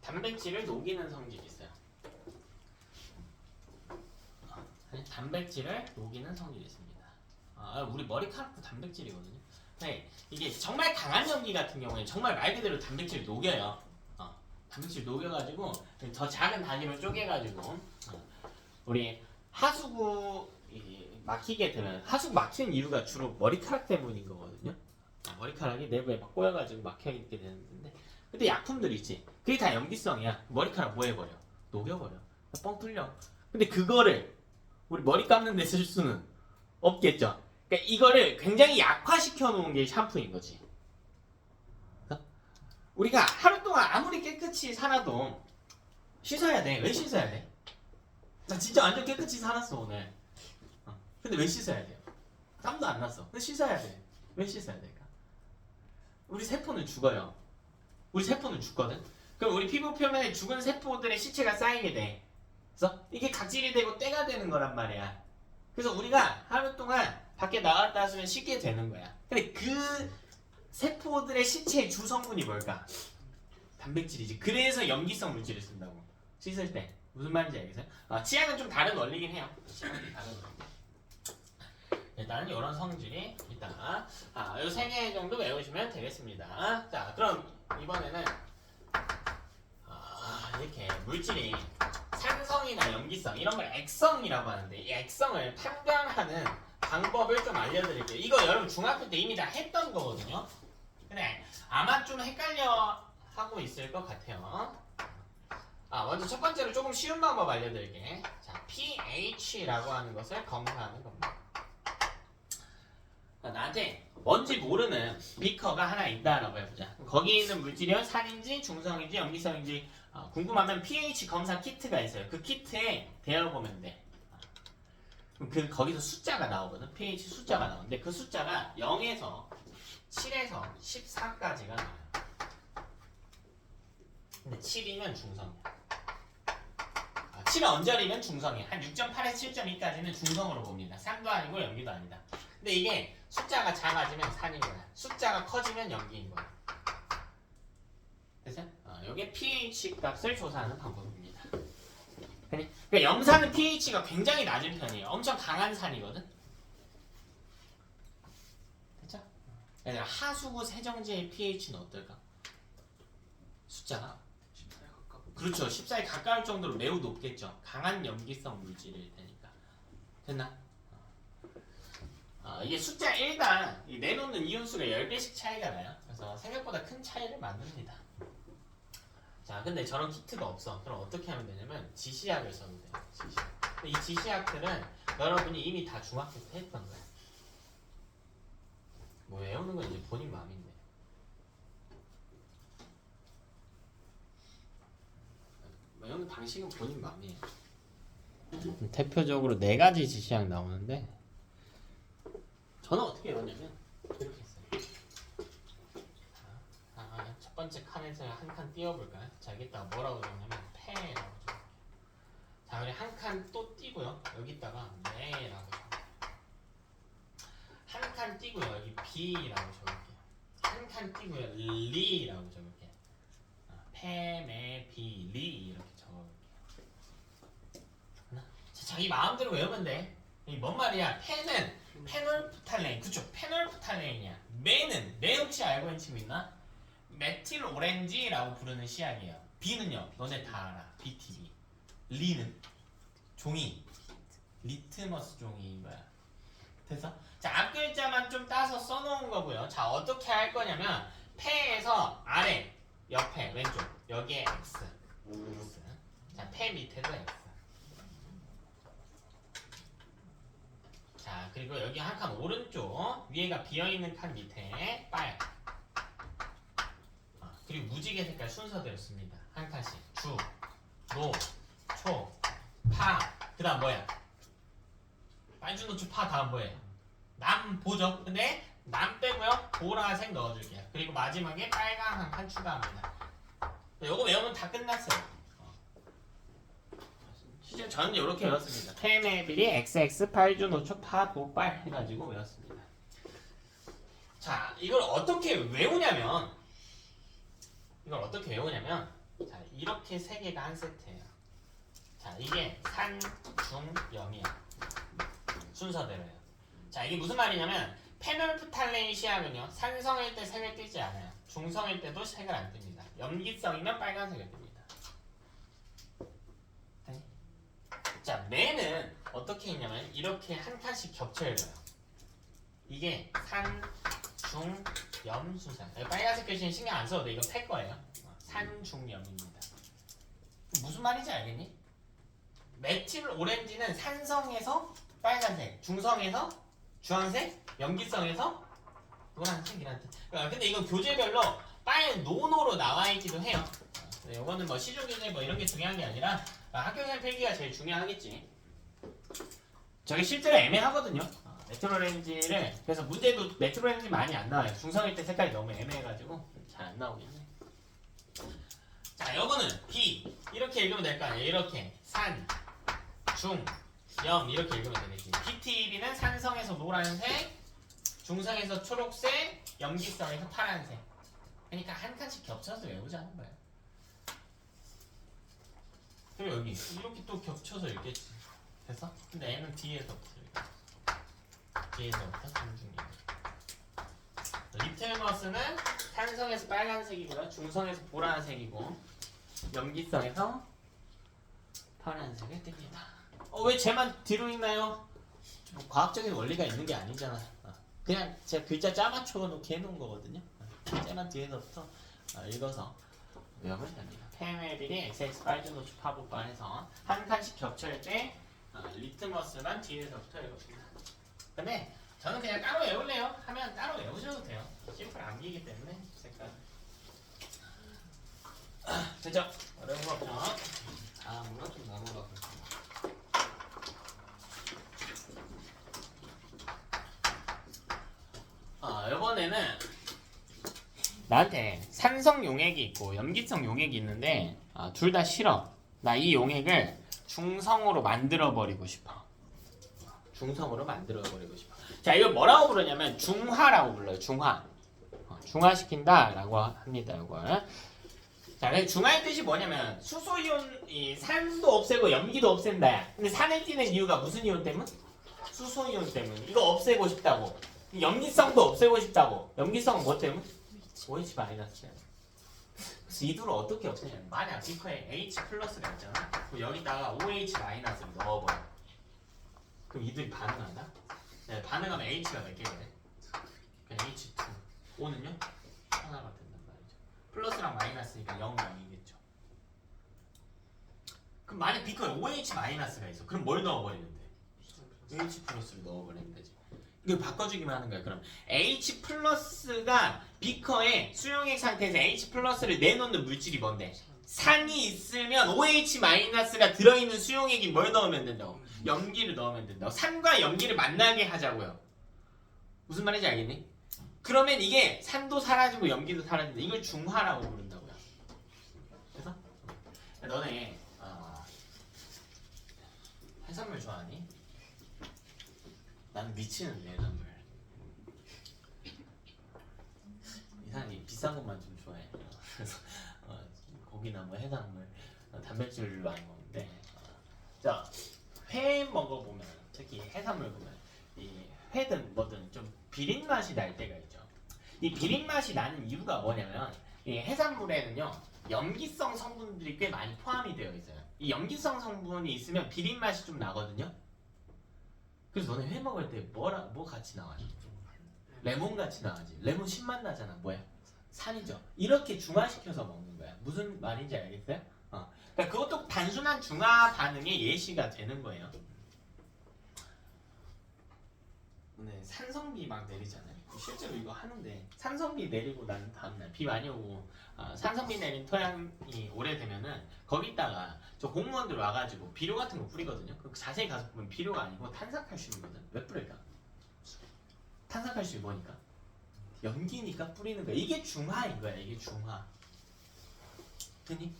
단백질을 녹이는 성질이 있어요. 단백질을 녹이는 성질이 있습니다. 우리 머리카락도 단백질이거든요. 네, 이게 정말 강한 염기 같은 경우에 정말 말 그대로 단백질을 녹여요. 단백질 녹여가지고 더 작은 단위로 쪼개가지고 우리 하수구 막히게 되면 하수구 막히는 이유가 주로 머리카락 때문인 거거든요. 머리카락이 내부에 막 꼬여가지고 막혀있게 되는데 근데 약품들 있지. 그게 다 염기성이야. 머리카락 뭐 해버려? 녹여버려. 뻥 뚫려. 근데 그거를 우리 머리 감는 데 쓸 수는 없겠죠. 그러니까 이거를 굉장히 약화시켜 놓은 게 샴푸인 거지. 우리가 하루 동안 아무리 깨끗이 살아도 씻어야 돼. 왜 씻어야 돼? 나 진짜 완전 깨끗이 살았어 오늘. 근데 왜 씻어야 돼요? 땀도 안 났어. 근데 씻어야 돼. 왜 씻어야 될까? 우리 세포는 죽어요. 우리 세포는 죽거든. 그럼 우리 피부 표면에 죽은 세포들의 시체가 쌓이게 돼. 그래서 이게 각질이 되고 때가 되는 거란 말이야. 그래서 우리가 하루 동안 밖에 나갔다 왔으면 씻게 되는 거야. 근데 그 세포들의 시체의 주 성분이 뭘까? 단백질이지. 그래서 염기성 물질을 쓴다고. 씻을 때. 무슨 말인지 알겠어요? 치약은 좀 다른 원리긴 해요. 치약은 좀 다른 원리. 일단 이런 성질이 있다. 요 3개 정도 외우시면 되겠습니다. 자, 그럼 이번에는 이렇게 물질이 산성이나 염기성 이런 걸 액성이라고 하는데 이 액성을 판별하는 방법을 좀 알려드릴게요. 이거 여러분 중학교 때 이미 다 했던 거거든요. 근데 아마 좀 헷갈려 하고 있을 것 같아요. 먼저 첫 번째로 조금 쉬운 방법 알려드릴게. 자, pH라고 하는 것을 검사하는 겁니다. 나한테 뭔지 모르는 비커가 하나 있다라고 해보자. 거기 있는 물질이 산인지 중성인지 염기성인지 궁금하면 pH 검사 키트가 있어요. 그 키트에 대어보면 돼. 그럼 거기서 숫자가 나오거든. pH 숫자가 나오는데 그 숫자가 0에서 7에서 14까지가 나와요. 근데 7이면 중성이야. 7은 언저리면 중성이야. 한 6.8에서 7.2까지는 중성으로 봅니다. 산도 아니고 염기도 아니다. 근데 이게 숫자가 작아지면 산인 거야. 숫자가 커지면 염기인 거야. 됐어요? 이게 pH 값을 조사하는 방법입니다. 그러니까 염산은 pH가 굉장히 낮은 편이에요. 엄청 강한 산이거든. 됐죠? 하수구 세정제의 pH는 어떨까? 숫자가 14에 가깝고 그렇죠. 14에 가까울 정도로 매우 높겠죠. 강한 염기성 물질일 테니까. 됐나? 이게 숫자 1과 내놓는 이온수가 10배씩 차이가 나요. 그래서 생각보다 큰 차이를 만듭니다. 자, 근데 저런 키트가 없어. 그럼 어떻게 하면 되냐면 지시약을 써도 돼요. 지시약. 근데 이 지시약들은 여러분이 이미 다 중학교 때 했던 거야. 뭐 외우는 건 이제 본인 마음인데. 외우는 방식은 본인 마음이에요. 대표적으로 4가지 지시약 나오는데 저는 어떻게 외웠냐면 이렇게 했어요. 첫 번째 칸에서 한 칸 띄워볼까요? 자, 여기다가 뭐라고 적냐면 패라고 적을게요. 자, 그리고 한 칸 또 띄고요. 여기다가 네라고 적을게요. 한 칸 띄고요. 여기 B라고 적을게요. 한 칸 띄고요. 리라고 적을게요. 패, 매, 비, 리 이렇게 적어볼게요. 자, 자기 마음대로 외우면 돼. 이게 뭔 말이야? 패는 페놀프탈레인, 그쵸? 페놀프탈레인이야. 매는 매 혹시 알고 있는 친구 있나? 메틸 오렌지라고 부르는 시약이에요. B는요, 너네 다 알아. BTB. 리는 종이, 리트머스 종이인 거야. 됐어? 자, 앞 글자만 좀 따서 써놓은 거고요. 자, 어떻게 할 거냐면 패에서 아래, 옆에, 왼쪽 여기에 X. 자, 패 밑에도 X. 자, 그리고 여기 한 칸 오른쪽 위에가 비어있는 칸 밑에 빨. 그리고 무지개 색깔 순서대로 씁니다. 한 칸씩 주, 노, 초, 파. 그 다음 뭐야? 빨주, 노, 초, 파 다음 뭐예요? 남, 보죠. 근데 남 빼고요. 보라색 넣어줄게요. 그리고 마지막에 빨강 한 칸 추가합니다. 요거 외우면 다 끝났어요. 실제 저는 이렇게 외웠습니다. 페메빌이 XX, 팔주, 노초, 파, 보, 빨 해가지고 외웠습니다. 자, 이걸 어떻게 외우냐면 자, 이렇게 세 개가 한 세트예요. 자, 이게 산, 중, 염이야. 순서대로예요. 자, 이게 무슨 말이냐면 페놀프탈레인 시약은요, 산성일 때 색을 띠지 않아요. 중성일 때도 색을 안 띱니다. 염기성이면 빨간색을 띱니다. 네. 자, 매는 어떻게 있냐면 이렇게 한 칸씩 겹쳐 읽어요. 이게 산, 중, 염, 수산. 빨간색 글씨는 신경 안 써도 돼. 이거 패 거예요. 산, 중, 염입니다. 무슨 말인지 알겠니? 메틸 오렌지는 산성에서 빨간색, 중성에서 주황색, 염기성에서 노란색이란 뜻. 근데 이건 교재별로 빨 노노로 나와 있기도 해요. 이거는 뭐 시중 교재 뭐 이런 게 중요한 게 아니라 학교생 필기가 제일 중요하겠지. 저게 실제로 애매하거든요. 메틸 오렌지를 그래서 문제도 메틸 오렌지 많이 안 나와요. 중성일 때 색깔이 너무 애매해가지고 잘 안 나오겠네. 자, 요거는 B 이렇게 읽으면 될 거 아니에요. 이렇게 산, 중, 염 이렇게 읽으면 되겠지. BTB는 산성에서 노란색, 중성에서 초록색, 염기성에서 파란색. 그러니까 한 칸씩 겹쳐서 외우자는 거예요. 그리고 여기 이렇게 또 겹쳐서 읽겠지. 됐어? 근데 N은 뒤에서부터 읽어. 뒤에서부터 중중이. 리틀머스는 산성에서 빨간색이고요. 중성에서 보라색이고 염기성에서 파란색을 띱니다. 왜 쟤만 뒤로 읽나요? 뭐 과학적인 원리가 있는 게 아니잖아. 그냥 제가 글자 짜맞춰 놓게 해놓은 거거든요. 쟤만 뒤에서부터 읽어서 외우면 됩니다. 페메빌이 XX 빨주노초 파보판 해서 한 칸씩 겹칠 때 리트머스만 뒤에서부터 읽어줍니다. 근데 저는 그냥 따로 외울래요 하면 따로 외우셔도 돼요. 심플 암기이기 때문에 색깔. 됐죠? 어려운 거 없죠? 다음으로 좀 넘어가 볼게요. 이번에는 나한테 산성 용액이 있고 염기성 용액이 있는데 둘 다 싫어. 나 이 용액을 중성으로 만들어 버리고 싶어. 중성으로 만들어 버리고 싶어. 자, 이걸 뭐라고 부르냐면 중화라고 불러요. 중화. 중화시킨다라고 합니다. 이걸. 자, 근데 중화의 뜻이 뭐냐면 수소이온 이 산도 없애고 염기도 없앤다. 근데 산에 띄는 이유가 무슨 이온 때문? 수소이온 때문. 이거 없애고 싶다고. 염기성도 없애고 싶다고. 염기성은 뭐 때문? OH 마이너스. 그래서 이 둘을 어떻게 없애냐면 만약 비커에 H 플러스가 있잖아. 그럼 여기다가 OH 마이너스를 넣어버려. 그럼 이들이 반응한다? 네, 반응하면 H가 몇 개가 돼? 그냥 H2. O는요? 하나가 된단 말이죠. 플러스랑 마이너스니까 0, 0이겠죠. 그럼 만약 비커에 OH 마이너스가 있어. 그럼 뭘 넣어버리면 돼? H 플러스를 넣어버리면 되지. 이걸 바꿔주기만 하는 거야. 그럼 H 플러스가 비커에 수용액 상태에서 H 플러스를 내놓는 물질이 뭔데? 산이 있으면 OH 마이너스가 들어있는 수용액이 뭘 넣으면 된다고? 염기를 넣으면 된다고. 산과 염기를 만나게 하자고요. 무슨 말인지 알겠니? 그러면 이게 산도 사라지고 염기도 사라진다. 이걸 중화라고 부른다고요. 그래서 너네 해산물 좋아하니? 나는 미치는데 해산물. 이상하게 비싼 것만 좀 좋아해. 그래서 고기나 뭐 해산물, 단백질을 많이 먹는데 자, 회 먹어보면 특히 해산물 보면 이 회든 뭐든 좀 비린 맛이 날 때가 있죠. 이 비린 맛이 나는 이유가 뭐냐면 이 해산물에는요 염기성 성분들이 꽤 많이 포함이 되어 있어요. 이 염기성 성분이 있으면 비린 맛이 좀 나거든요. 그래서 너네 회 먹을 때 뭐 같이 나와요? 레몬 같이 나와지. 레몬 신맛 나잖아. 뭐야? 산이죠. 이렇게 중화시켜서 먹는 거야. 무슨 말인지 알겠어요? 그러니까 그것도 단순한 중화 반응의 예시가 되는 거예요. 네, 산성비 막 내리잖아요. 실제로 이거 하는데 산성비 내리고 난 다음날 비 많이 오고 산성비 내린 토양이 오래되면은 거기다가 저 공무원들 와가지고 비료 같은 거 뿌리거든요. 그 자세히 가서 보면 비료가 아니고 탄산칼슘이거든. 왜 뿌릴까? 탄산칼슘이 뭐니까? 연기니까 뿌리는 거야. 이게 중화인 거야. 이게 중화. 됐니?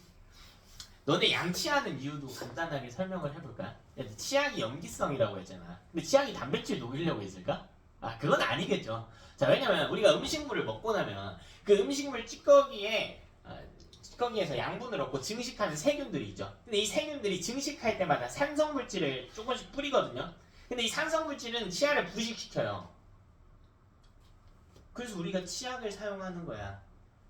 너네 양치하는 이유도 간단하게 설명을 해볼까? 치약이 염기성이라고 했잖아. 근데 치약이 단백질 녹이려고 했을까? 그건 아니겠죠. 자, 왜냐면 우리가 음식물을 먹고 나면 그 음식물 찌꺼기에서 양분을 얻고 증식하는 세균들이 있죠. 근데 이 세균들이 증식할 때마다 산성물질을 조금씩 뿌리거든요. 근데 이 산성물질은 치아를 부식시켜요. 그래서 우리가 치약을 사용하는 거야.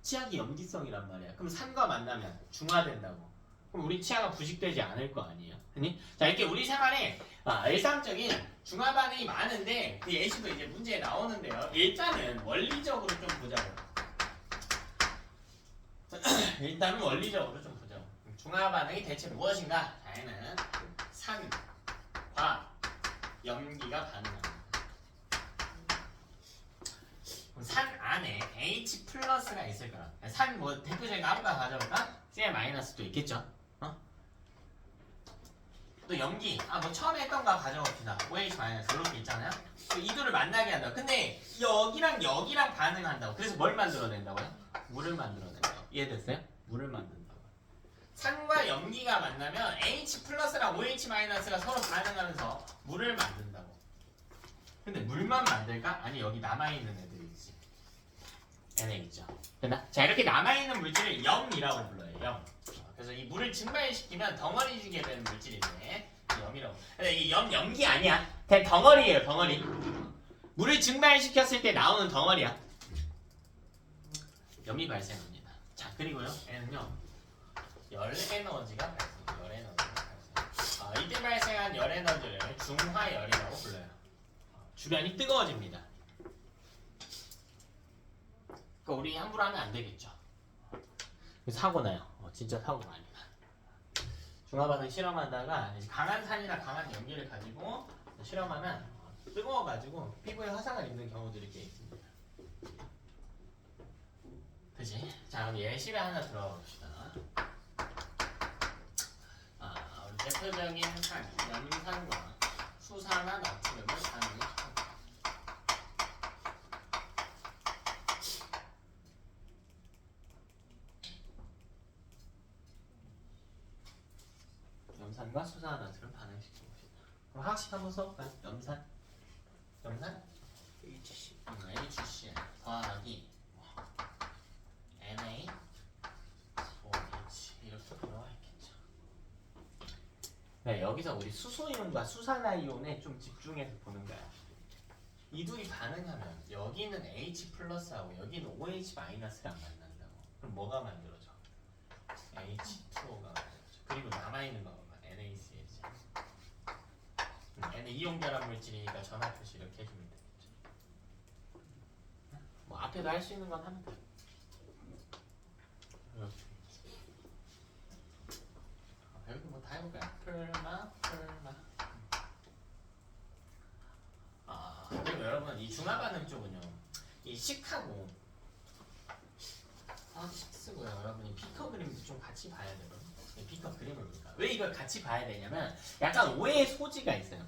치약이 염기성이란 말이야. 그럼 산과 만나면 중화된다고. 그럼 우리 치아가 부식되지 않을 거 아니에요. 아니? 자, 이렇게 우리 생활에 일상적인 중화 반응이 많은데 그 예시도 이제 문제에 나오는데요. 일단은 원리적으로 좀 보자고. 일단은 원리적으로 좀 보자고. 중화 반응이 대체 무엇인가? 자, 얘는 산과 염기가 반응합니다. 산 안에 H 플러스가 있을 거라. 산 뭐 대표적인 거 아무거나 가져볼까? Cl 마이너스도 있겠죠. 또 염기, 뭐 처음에 했던 거 가져봅시다. OH 마이너스 이렇게 있잖아요. 이 둘을 만나게 한다. 근데 여기랑 여기랑 반응한다고. 그래서 뭘 만들어낸다고요? 물을 만들어낸다고. 이해됐어요? 물을 만든다고. 산과 염기가 만나면 H 플러스랑 OH 마이너스가 서로 반응하면서 물을 만든다고. 근데 물만 만들까? 아니 여기 남아있는 애들이 있지. 얘네 있죠. 됐나? 자, 이렇게 남아있는 물질을 염이라고 불러요. 염. 그래서 이 물을 증발시키면 덩어리지게 되는 물질인데 염이라고. 근데 이 염기 아니야. 그냥 덩어리예요. 덩어리. 물을 증발시켰을 때 나오는 덩어리야. 염이 발생합니다. 자, 그리고요. 얘는요. 열 에너지가 발생. 열 에너지가 발생. 이때 발생한 열 에너지를 중화열이라고 불러요. 주변이 뜨거워집니다. 그러니까 우리 함부로 하면 안 되겠죠. 사고 나요. 진짜 사고가 아니다. 중화반응 실험하다가 강한 산이나 강한 염기를 가지고 실험하면 뜨거워가지고 피부에 화상을 입는 경우들이 꽤 있습니다. 그치? 자, 그럼 예시를 하나 들어봅시다. 우리 대표적인 산, 염산과 수산화 나트륨을 반응시킵니다. 염산과 수산화나트륨을 반응시키고 봅시다. 그럼 하나씩 한번 써볼까요? 염산 HC 더하기 NaOH 이렇게 들어와 있겠죠. 네, 여기서 우리 수소이온과 수산화이온에 좀 집중해서 보는 거야. 이 둘이 반응하면 여기는 H 플러스하고 여기는 OH 마이너스랑 만난다고. 그럼 뭐가 만들어져? H2O가 그리고 남아있는 거 봐봐. NaCH. N은 이온 결합 물질이니까 전화 표시 이렇게 해주면 되겠죠. 뭐 앞에도 할 수 있는 건 하면 돼. 이렇게. 여기 뭐 다 해볼까요? 풀마. 그리고 여러분 이 중화 반응 쪽은요. 이 식하고 식 쓰고요. 여러분이 피커 그림도 좀 같이 봐야 되거든요. 피커 그림을 볼까? 왜 이걸 같이 봐야 되냐면 약간 오해의 소지가 있어요.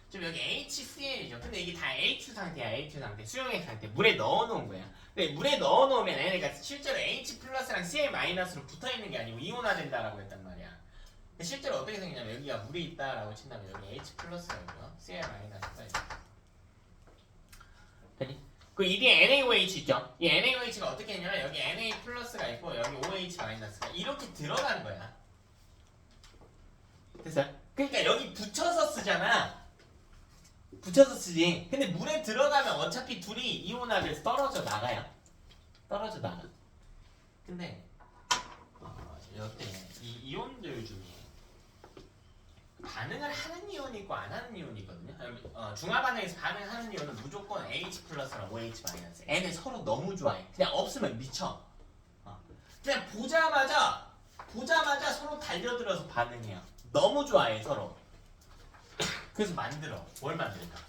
지금 여기 HCl이죠. 근데 이게 다 H 상태야. H 상태. 수용액 상태. 물에 넣어놓은 거야. 근데 물에 넣어놓으면 얘네가 실제로 H 플러스랑 Cl 마이너스로 붙어있는 게 아니고 이온화된다라고 했단 말이야. 근데 실제로 어떻게 생기냐면 여기가 물이 있다라고 친다면 여기 H 플러스가 있고요. Cl 마이너스가 있고. 되니? 그 이게 NaOH 있죠? 이 NaOH가 어떻게 했냐면 여기 Na 플러스가 있고 여기 OH 마이너스가 이렇게 들어간 거야. 됐어요? 그러니까 여기 붙여서 쓰잖아. 붙여서 쓰지. 근데 물에 들어가면 어차피 둘이 이온화돼서 떨어져 나가요. 떨어져 나가. 근데 여태 이 이온들 중에 반응을 하는 이온이 있고 안 하는 이온이 있거든요. 중화 반응에서 반응하는 이온은 무조건 H 플러스랑 OH 마이너스. 얘네 서로 너무 좋아해. 그냥 없으면 미쳐. 그냥 보자마자 서로 달려들어서 반응해요. 너무 좋아해 서로. 그래서 만들어. 뭘 만들까?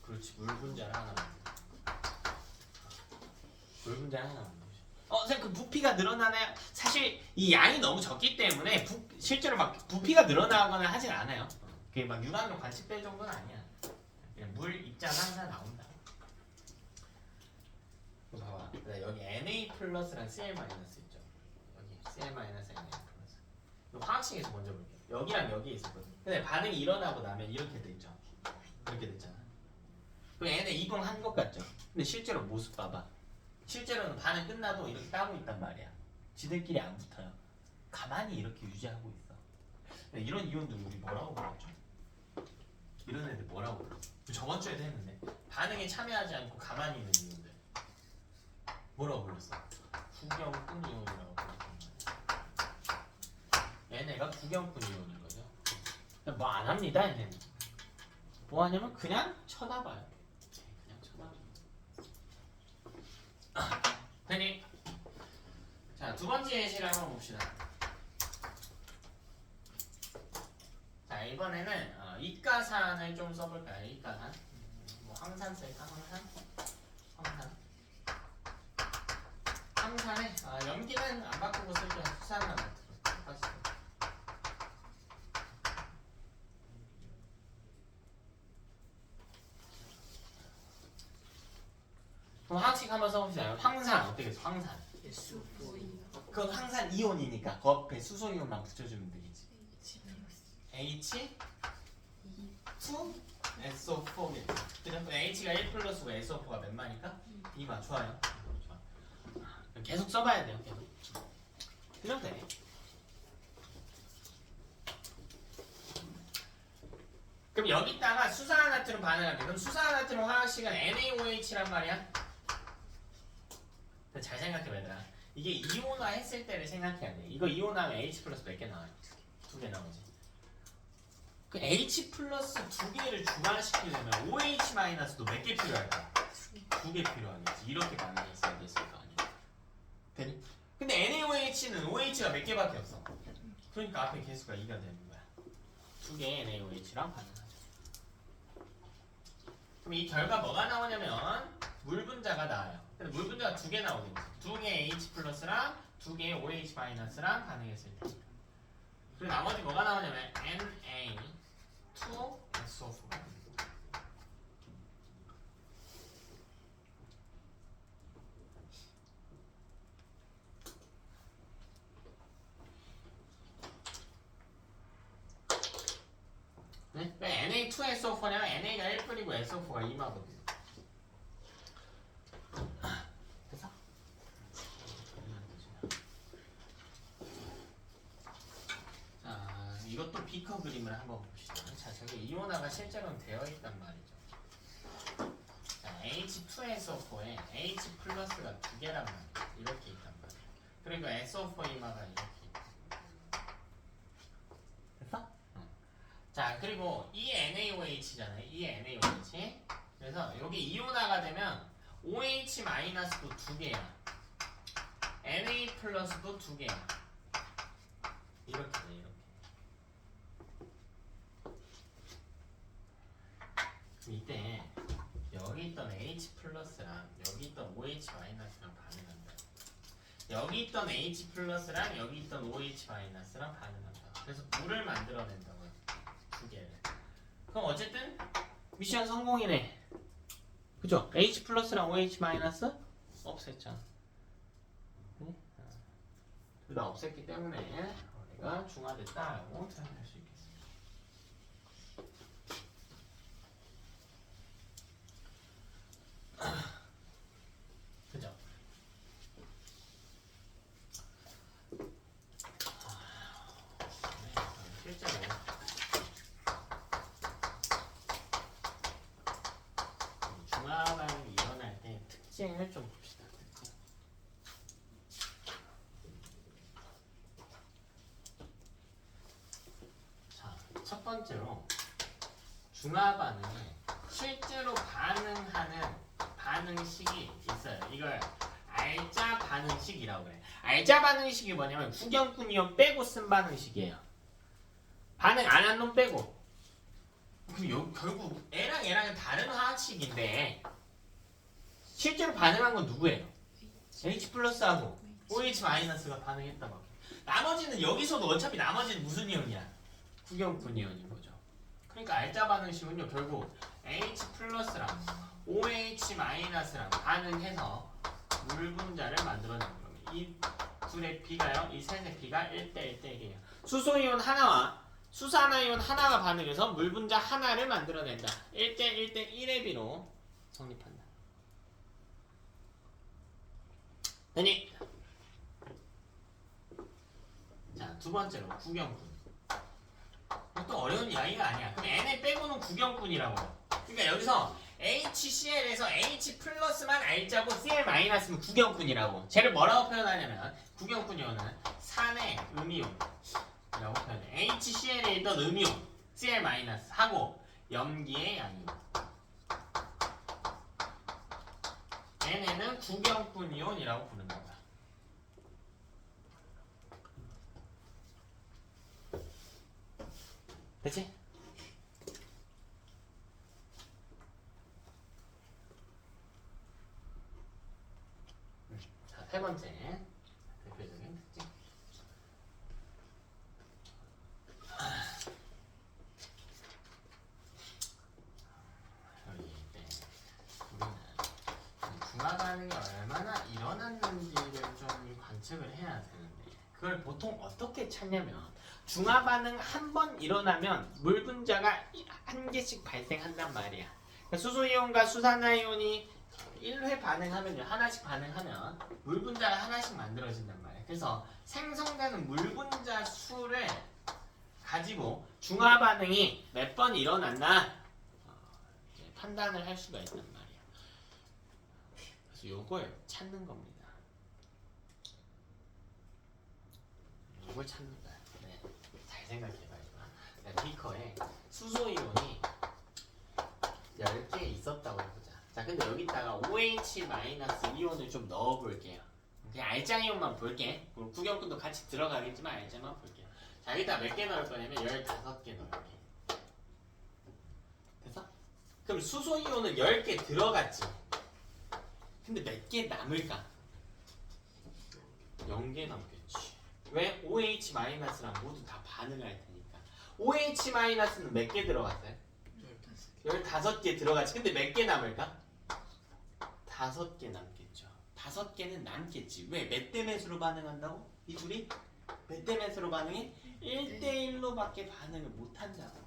그렇지, 물 분자를 하나 만들어. 물 분자를 하나 만들어. 선생님 그 부피가 늘어나나요? 사실 이 양이 너무 적기 때문에 실제로 막 부피가 늘어나거나 하진 않아요. 그게 막 육안으로 관측될 정도는 아니야. 그냥 물 입자가 항상 나온다. 봐봐, 여기 Na 플러스랑 Cl 마이너스 있죠. 여기 Cl 마이너스, Na 플러스. 이 화학식에서 먼저 볼게요. 여기랑 여기 있었거든. 근데 반응이 일어나고 나면 이렇게 됐죠. 이렇게 됐잖아. 그럼 얘네 이동한 것 같죠. 근데 실제로 모습 봐봐. 실제로는 반응 끝나도 이렇게 따고 있단 말이야. 지들끼리 안 붙어요. 가만히 이렇게 유지하고 있어. 근데 이런 이온들 우리 뭐라고 불렀죠? 이런 애들 뭐라고 불렀죠? 저번 주에도 했는데 반응에 참여하지 않고 가만히 있는 이온들 뭐라고 불렀어? 구경꾼 이온이라고 불렀단 말이야. 얘네가 구경꾼 이온인 거죠. 뭐 안 합니다. 얘네는 뭐 하냐면 그냥 쳐다봐요. 그냥 쳐다봐요. 되니? 자, 두 번째 예시를 한번 봅시다. 자, 이번에는 이가산을 좀 써볼까요? 이가산. 뭐 황산 쓸까? 황산에 염기는 안 바꾸고 쓸게요. 수산만 똑같이. 그럼 화학식 한번 써봅시다. 황산 어떻게 써? 황산. 그건 황산 이온이니까 그 앞에 수소 이온만 붙여주면 되겠지. H 2 SO4겠지. 그죠? H가 1 플러스고 SO4가 몇 마니까? 2마. 좋아요. 좋아. 계속 써봐야 돼요. 계속. 그럼 돼. 그럼 여기다가 수산화나트륨 반응할 때 그럼 수산화나트륨 화학식은 NaOH란 말이야. 잘 생각해봐 얘들아. 이게 이온화 했을 때를 생각해야 돼. 이거 이온화하면 H 플러스 몇 개 나와요? 두 개 나오지. 그 H 플러스 두 개를 중화시키려면 OH 마이너스도 몇 개 필요할까? 두 개 필요하겠지. 이렇게 반응했어야 됐을 거 아니야. 되니? 근데 NaOH는 OH가 몇 개밖에 없어. 그러니까 앞에 개수가 2가 되는 거야. 두 개의 NaOH랑 반응하죠. 그럼 이 결과 뭐가 나오냐면 물 분자가 나와요. 근데 물 분자가 두 개 나오겠지. 두 개의 H 플러스랑 두 개의 OH 마이너스랑 반응했을 때. 그리고 나머지 뭐가 나오냐면 Na2SO4. 네? 왜 Na2SO4냐면 Na가 1뿐이고 SO4가 2마거든. 됐어? 자, 이것도 비커 그림을 한번 봅시다. 자, 저기 이온화가 실제로는 되어 있단 말이죠. 자, H2SO4에 H 플러스가 두 개란 말이야. 이렇게 있단 말이야. 그러니까 SO4이마가 이렇게. 됐어? 자, 그리고 이 NaOH잖아요. 이 NaOH. 그래서 여기 이온화가 되면 OH-도 2개야. Na 플러스도 2개야. 이렇게 돼, 이렇게. 이때 여기 있던 H 플러스랑 여기 있던 OH 마이너스랑 반응한다. 여기 있던 H 플러스랑 여기 있던 OH 마이너스랑 반응한다. 그래서 물을 만들어낸다고요. 2개를. 그럼 어쨌든 미션 성공이네. 그죠? H 플러스랑 OH 마이너스 없앴잖아. 응? 둘 다 없앴기 때문에 우리가 중화됐다라고 표현할 수 있겠습니다. 그죠? 실제로 중화 반응이 일어날 때 특징을 좀 봅시다. 특징. 자, 첫 번째로 중화 반응에 실제로 반응하는 반응식이 있어요. 이걸 알자 반응식이라고 그래. 알자 반응식이 뭐냐면 구경꾼 이온 빼고 쓴 반응식이에요. 반응 안 한 놈 빼고. 그럼 결국 얘랑 얘랑은 다른 화학식인데 실제로 반응한 건 누구예요? H 플러스하고 OH 마이너스가 반응했다고. 나머지는 여기서도 어차피 나머지는 무슨 이온이야? 구경꾼 이온인 거죠. 그러니까 알자 반응식은요 결국 H 플러스랑 OH 마이너스랑 반응해서 물 분자를 만들어내는 겁니다. 이 둘의 비가요, 이 셋의 비가 1대 1대 1이에요. 수소이온 하나와 수산화이온 하나가 반응해서 물 분자 하나를 만들어낸다. 1대 1대 1의 비로 성립한다. 되니? 자, 두 번째로 구경꾼. 또 어려운 이야기가 아니야. 그럼 N을 빼고는 구경꾼이라고. 그러니까 여기서 HCl에서 H 플러스만 알자고 Cl 마이너스면 구경꾼이라고. 쟤를 뭐라고 표현하냐면 구경꾼 이온은 산의 음이온이라고 표현해. HCl에 있던 음이온 Cl 마이너스 하고 염기의 양이온. 얘네는 구경꾼 이온이라고 부른다. 됐지? 자, 세 번째 대표적인 특징. 여기 때 우리는 중화 반응이 얼마나 일어났는지를 좀 관측을 해야 되는데 그걸 보통 어떻게 찾냐면 중화 반응 한 번 일어나면 물 분자가 한 개씩 발생한단 말이야. 그러니까 수소이온과 수산화이온이 1회 반응하면요, 하나씩 반응하면 물 분자가 하나씩 만들어진단 말이야. 그래서 생성되는 물 분자 수를 가지고 중화 반응이 몇 번 일어났나 이제 판단을 할 수가 있단 말이야. 그래서 요걸 찾는 겁니다. 요걸 찾는 거야. 네, 잘 생각해봐요. 비커에 수소이온이 10개 있었다고 해보자. 자, 근데 여기다가 OH 마이너스 이온을 좀 넣어볼게요. 그냥 알짱이온만 볼게. 구경꾼도 같이 들어가겠지만 알짱만 볼게요. 자, 여기다 몇 개 넣을 거냐면 15개 넣을게. 됐어? 그럼 수소이온은 10개 들어갔지. 근데 몇 개 남을까? 0개 남겠지. 왜? OH 마이너스랑 모두 다 반응을 할 테니까. OH 마이너스는 몇 개 들어갔어요? 15개 들어갔지. 근데 몇 개 남을까? 5개 남겠죠. 5개는 남겠지. 왜? 몇 대 몇으로 반응한다고? 이 둘이? 몇 대 몇으로 반응해? 1대1로밖에 반응을 못한다고.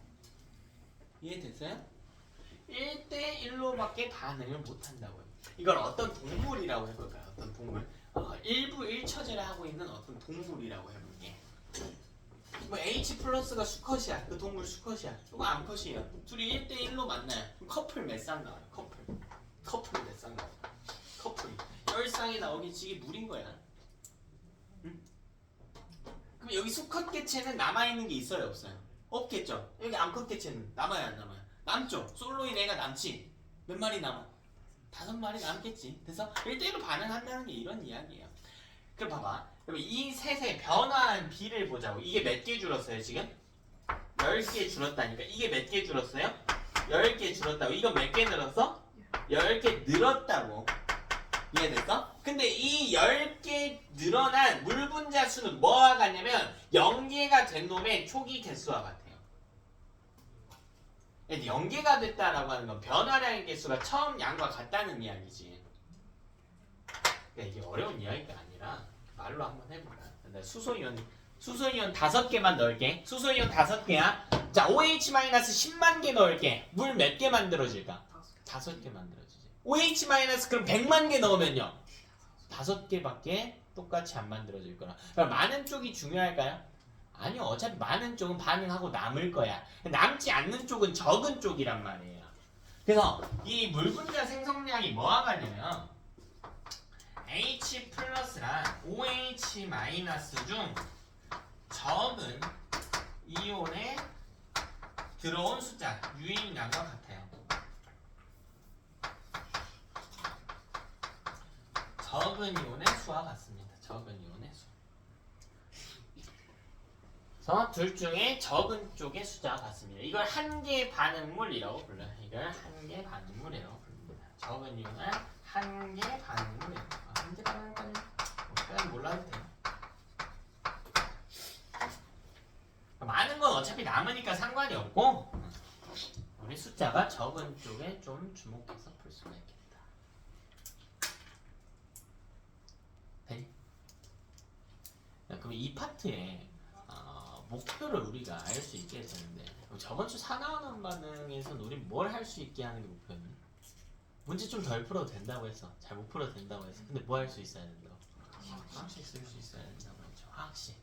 이해됐어요? 1대1로밖에 반응을 못한다고요. 이걸 어떤 동물이라고 해볼까요? 어떤 동물? 일부 일처제를 하고 있는 어떤 동물이라고 해볼게. 뭐 H 플러스가 수컷이야. 그 동물 수컷이야. 이거 암컷이에요. 둘이 1대1로 만나요. 그럼 커플 몇 쌍 나와요? 커플 몇 쌍 나와요? 커플이 10쌍이 나오겠지. 이게 물인 거야. 그럼 여기 수컷 개체는 남아있는 게 있어요 없어요? 없겠죠. 여기 암컷 개체는 남아요 안 남아요? 남죠. 솔로인 애가 남지. 몇 마리 남아? 5마리 남겠지. 그래서 1대1로 반응한다는 게 이런 이야기예요. 그럼 봐봐. 그럼 이 셋의 변화한 비를 보자고. 이게 몇 개 줄었어요 지금? 10개 줄었다니까. 이게 몇 개 줄었어요? 10개 줄었다고. 이건 몇 개 늘었어? 10개 늘었다고. 이해됐어? 근데 이 10개 늘어난 물 분자 수는 뭐와 같냐면 0개가 된 놈의 초기 개수와 같아요. 0개가 됐다라고 하는 건 변화량의 개수가 처음 양과 같다는 이야기지. 이게 어려운 이야기가 아니라 말로 한번 해보자. 수소이온 5개만 넣을게. 수소이온 5개야. 자, OH-10만 개 넣을게. 물 몇 개 만들어질까? 5개 만들어지지. OH- 그럼 100만 개 넣으면요? 5개밖에 똑같이 안 만들어질 거라. 그럼 많은 쪽이 중요할까요? 아니요. 어차피 많은 쪽은 반응하고 남을 거야. 남지 않는 쪽은 적은 쪽이란 말이에요. 그래서 이 물 분자 생성량이 뭐와 같냐면 H 플러스랑 OH 마이너스 중 적은 이온에 들어온 숫자 유입량과 같아요. 적은 이온의 수와 같습니다. 적은 이온의 수. 그래서 둘 중에 적은 쪽의 숫자와 같습니다. 이걸 한계 반응물이라고 불러요. 이걸 한계 반응물이라고 부릅니다. 적은 이온을 한계 반응물이라고. 한계 반응까지 그냥 몰라도 돼요. 많은 건 어차피 남으니까 상관이 없고 우리 숫자가 적은 쪽에 좀 주목해서 풀 수가 있겠다. 되니? 그럼 이 파트에 목표를 우리가 알 수 있게 되는데 저번 주 사나운 반응에서는 우리 뭘 할 수 있게 하는 게 목표는? 문제 좀 덜 풀어도 된다고 해서 잘 못 풀어도 된다고 해서 근데 뭐 할 수 있어야 된다고? 화학식 쓸 수 있어야 된다고 했죠. 화학식.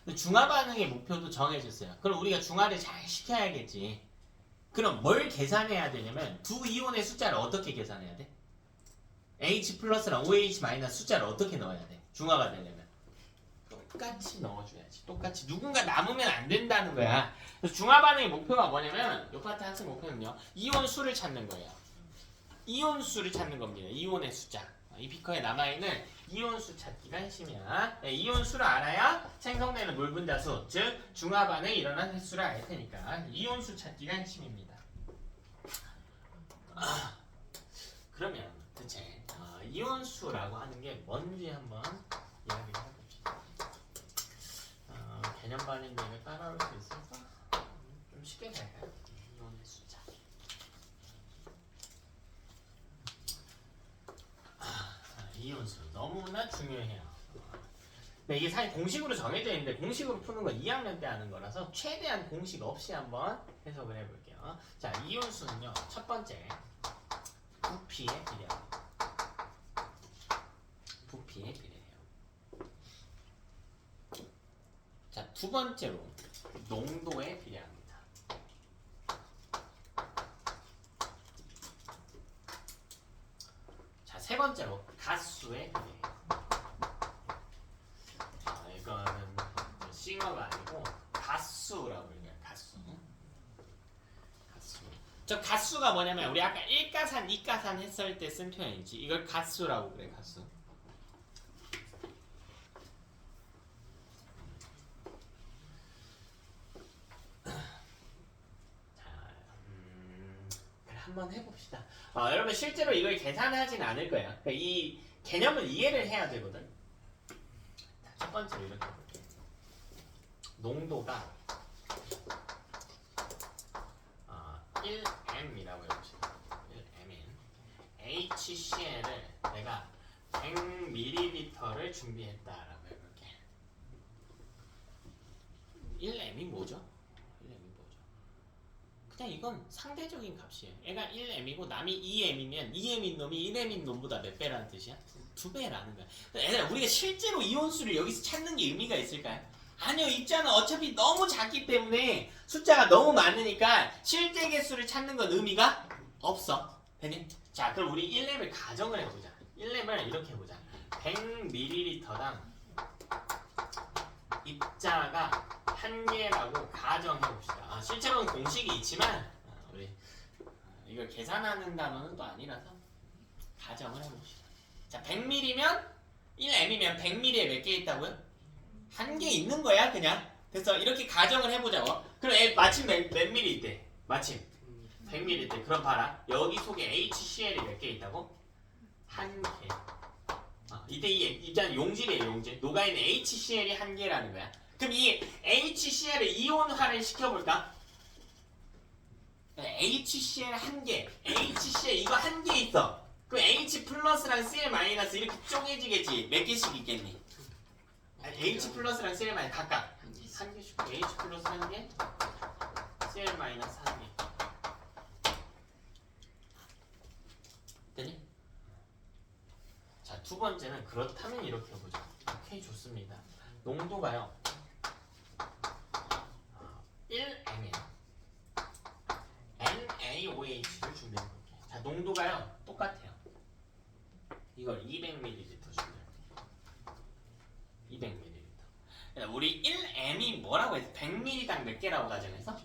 근데 중화 반응의 목표도 정해졌어요. 그럼 우리가 중화를 잘 시켜야겠지. 그럼 뭘 계산해야 되냐면 두 이온의 숫자를 어떻게 계산해야 돼? H 플러스랑 OH 마이너스 숫자를 어떻게 넣어야 돼? 중화가 되려면 똑같이 넣어줘야지. 똑같이. 누군가 남으면 안 된다는 거야. 그래서 중화 반응의 목표가 뭐냐면 이 파트 학생 목표는요. 이온 수를 찾는 거예요. 이온 수를 찾는 겁니다. 이온의 숫자. 이 비커에 남아있는 이온 수 찾기가 핵심이야. 네, 이온 수를 알아야 생성되는 물 분자수, 즉 중화 반응이 일어난 횟수를 알 테니까 이온 수 찾기가 핵심입니다. 그러면 대체 이온 수라고 하는 게 뭔지 한번 이야기를 해봅시다. 개념반인데 이거 따라올 수 있어서 좀 쉽게 갈까요? 이온의 숫자. 이온수 너무나 중요해요. 근데 이게 사실 공식으로 정해져 있는데 공식으로 푸는 건 2학년 때 하는 거라서 최대한 공식 없이 한번 해석을 해볼게요. 자, 이온수는요. 첫 번째 부피에 비례합니다. 부피에 비례해요. 자, 두 번째로 농도에 비례합니다. 자, 세 번째로 가수에 비례해요. 이거는 싱어가 아니고 가수라고 불려요. 가수. 저 가수가 뭐냐면 우리 아까 1가산, 2가산 했을 때 쓴 표현이지. 이걸 가수라고 그래. 가수. 한번 해봅시다. 여러분 실제로 이걸 계산하진 않을 거예요. 그러니까 이 개념을 이해를 해야 되거든. 자, 첫 번째로 이렇게 볼게요. 농도가 1m이라고 해봅시다. 1m인 HCl을 내가 100ml를 준비했다라고 해볼게. 1m이 뭐죠? 그냥 이건 상대적인 값이에요. 얘가 1m이고 남이 2m이면 2m인 놈이 1m인 놈보다 몇 배라는 뜻이야? 2배라는 거야. 얘들아, 우리가 실제로 이온수를 여기서 찾는 게 의미가 있을까요? 아니요. 있잖아. 어차피 너무 작기 때문에 숫자가 너무 많으니까 실제 개수를 찾는 건 의미가 없어. 되니? 자, 그럼 우리 1m을 가정을 해보자. 1m을 이렇게 해보자. 100ml당 입자가 한 개라고 가정해 봅시다. 실제로는 공식이 있지만 우리 이걸 계산하는 단어는 또 아니라서 가정을 해봅시다. 자, 100ml면 1m이면 100ml에 몇 개 있다고요? 한 개 있는 거야 그냥. 그래서 이렇게 가정을 해보자고. 그럼 마침 몇 ml 있대? 마침 100ml 있대. 그럼 봐라. 여기 속에 HCl이 몇 개 있다고? 한 개. 이때 이 입자는 용질이에요. 용질. 녹아있는 HCl이 한 개라는 거야. 그럼 이 HCl을 이온화를 시켜볼까? HCl 한 개. HCl 이거 한 개 있어. 그럼 H 플러스랑 Cl 마이너스 이렇게 쪼개지겠지. 몇 개씩 있겠니? H 플러스랑 Cl 마이너스 각각 한 개씩. H 플러스 한 개, Cl 마이너스 한 개. 됐니? 자, 두 번째는 그렇다면 이렇게 해보자. 오케이, 좋습니다. 농도가요 1ml NaOH를 준비해볼게요. 자, 농도가요 똑같아요. 이걸 200ml 준비할게요. 200ml. 우리 1m이 뭐라고 했어? 100ml당 몇 개라고 가정해서?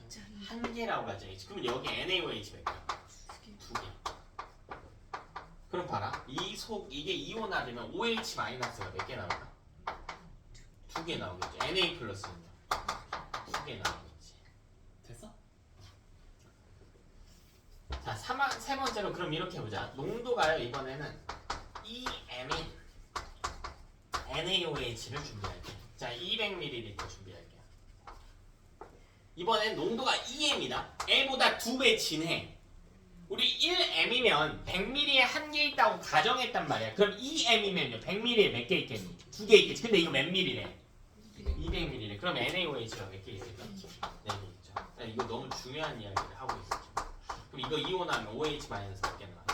한 개라고 가정했지. 그럼 여기 NaOH 몇 개? 두 개. 그럼 봐라. 이게 이온화되면 OH 마이너스가 몇 개 나올까? 두 개 나오겠죠. Na 플러스는 두 개 나오겠지. 됐어? 자, 세 번째로 그럼 이렇게 해보자. 농도가요 이번에는 2m인 NaOH를 준비할게요. 자, 200ml 준비할게요. 이번엔 농도가 2m이다. L보다 2배 진해. 우리 1m이면 100ml에 한 개 있다고 가정했단 말이야. 그럼 2m이면요 100ml에 몇 개 있겠니? 두 개 있겠지. 근데 이거 몇 ml래? 200ml래. 그럼 NaOH가 몇 개 있을까? 4개 있죠. 이거 너무 중요한 이야기를 하고 있었죠. 그럼 이거 이온하면 OH 마이너스 몇 개 나와요?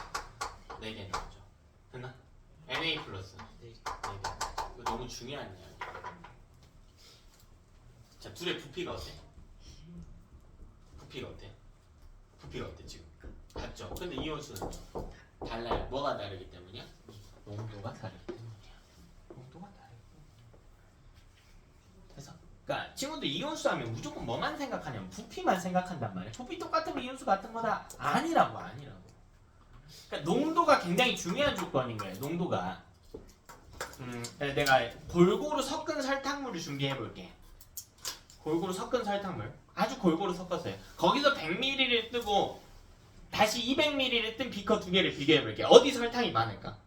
4개 나오죠. 됐나? Na 플러스 4개. 이거 너무 중요한 이야기. 자, 둘의 부피가 어때? 부피가 어때? 부피가 어때 지금? 같죠? 근데 이온수는요? 달라요. 뭐가 다르기 때문이야? 농도가 다르기 때문이야. 농도가 다르고. 그래서 그러니까 친구들 이온수 하면 무조건 뭐만 생각하냐면 부피만 생각한단 말이야. 부피 똑같으면 이온수 같은 거다? 아니라고. 그러니까 농도가 굉장히 중요한 조건인 거예요. 농도가. 내가 골고루 섞은 설탕물을 준비해 볼게. 골고루 섞은 설탕물. 아주 골고루 섞었어요. 거기서 100ml를 뜨고 다시 200ml를 뜬 비커 두 개를 비교해 볼게요. 어디 설탕이 많을까?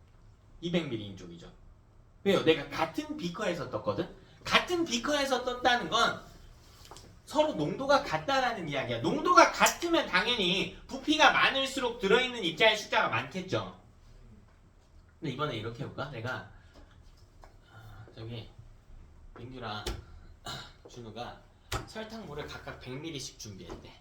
200ml인 쪽이죠. 왜요? 내가 같은 비커에서 떴거든? 같은 비커에서 떴다는 건 서로 농도가 같다라는 이야기야. 농도가 같으면 당연히 부피가 많을수록 들어있는 입자의 숫자가 많겠죠. 근데 이번에 이렇게 해볼까? 내가 저기 민규랑 준우가 설탕물을 각각 100ml씩 준비했대.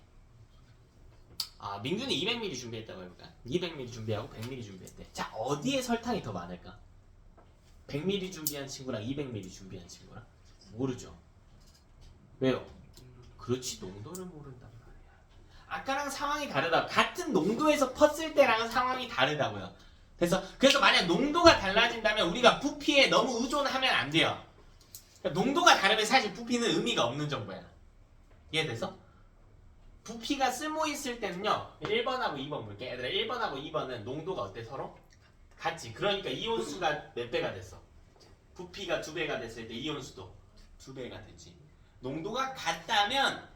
민규는 200ml 준비했다고 해볼까? 200ml 준비하고 100ml 준비했대. 자, 어디에 설탕이 더 많을까? 100ml 준비한 친구랑 200ml 준비한 친구랑? 모르죠. 왜요? 그렇지, 농도를 모른단 말이야. 아까랑 상황이 다르다. 같은 농도에서 펐을 때랑은 상황이 다르다고요. 그래서 만약 농도가 달라진다면 우리가 부피에 너무 의존하면 안 돼요. 그러니까 농도가 다르면 사실 부피는 의미가 없는 정보야. 이해돼서? 부피가 쓸모 있을 때는요 1번하고 2번 볼게. 얘들아 1번하고 2번은 농도가 어때 서로? 같지. 그러니까 이온수가 몇 배가 됐어? 부피가 2배가 됐을 때 이온수도 2배가 되지. 농도가 같다면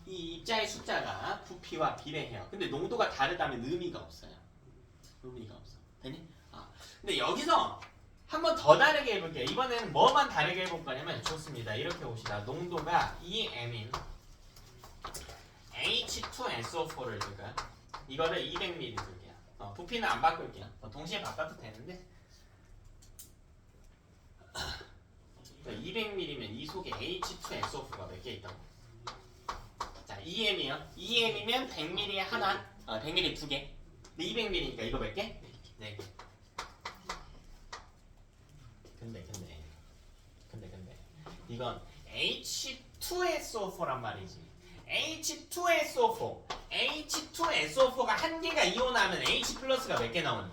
이 입자의 숫자가 부피와 비례해요. 근데 농도가 다르다면 의미가 없어요. 의미가 없어. 되니? 근데 여기서 한 번 더 다르게 해볼게요. 이번에는 뭐만 다르게 해볼 거냐면 좋습니다. 이렇게 봅시다. 농도가 2m인 H2SO4를 줄까요? 이거를 200ml 줄게요. 부피는 안 바꿀게요. 동시에 바꿔도 되는데 200ml면 이 속에 H2SO4가 몇 개 있다고? 자, 2m이요. 2m이면 100ml에 하나, 100ml 두 개. 근데 200ml니까 이거 몇 개? 네 개. 근데 이건 H2SO4란 말이지. H2SO4가 한 개가 이온하면 H 플러스가 몇 개 나오니?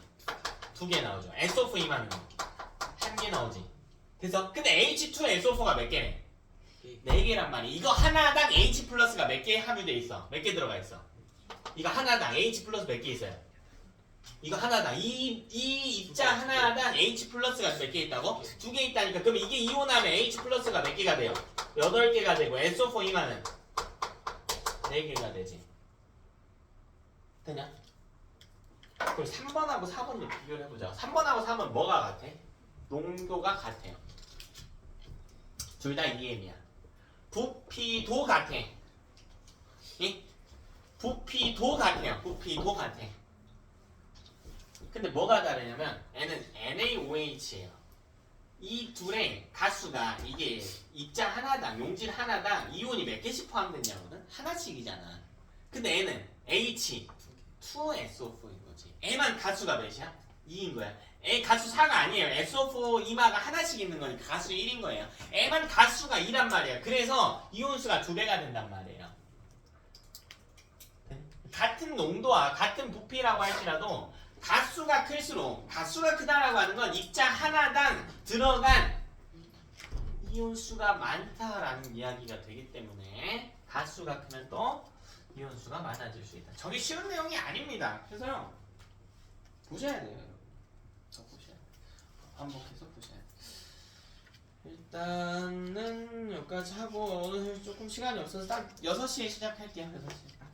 두 개 나오죠. SO4 이만은 한 개 나오지. 그래서 근데 H2SO4가 몇 개네? 개. 4개란 말이야. 이거 하나당 H 플러스가 몇 개 함유돼 있어? 몇 개 들어가 있어? 이거 하나당 H 플러스 몇 개 있어요? 이거 하나당 이 입자 하나당 H 플러스가 몇 개 있다고? 2개 있다니까. 그럼 이게 이온하면 H 플러스가 몇 개가 돼요? 8개가 되고 SO4 이만은 4개가 되지. 되냐? 그럼 3번하고 4번 좀 비교를 해보자. 3번하고 4번 뭐가 같아? 농도가 같아요. 둘 다 EM이야. 부피도 같아. 이? 부피도 같아요. 부피도 같아. 근데 뭐가 다르냐면 N은 NaOH예요. 이 둘의 가수가 이게 입자 하나당, 용질 하나당 이온이 몇 개씩 포함됐냐거든? 하나씩이잖아. 근데 N은 H 2SO4인 거지. N만 가수가 몇이야? 2인 거야. A 가수 4가 아니에요. SO4 이마가 하나씩 있는 거니까 가수 1인 거예요. N만 가수가 2란 말이야. 그래서 이온수가 2배가 된단 말이에요. 같은 농도와 같은 부피라고 할지라도 가수가 클수록, 가수가 크다라고 하는 건 입자 하나당 들어간 이온수가 많다라는 이야기가 되기 때문에 가수가 크면 또 이온수가 많아질 수 있다. 저게 쉬운 내용이 아닙니다. 그래서요 보셔야 돼요. 더 보셔야 돼요. 반복해서 보셔야 돼요. 일단은 여기까지 하고 오늘 조금 시간이 없어서 딱 6시에 시작할게요. 6시.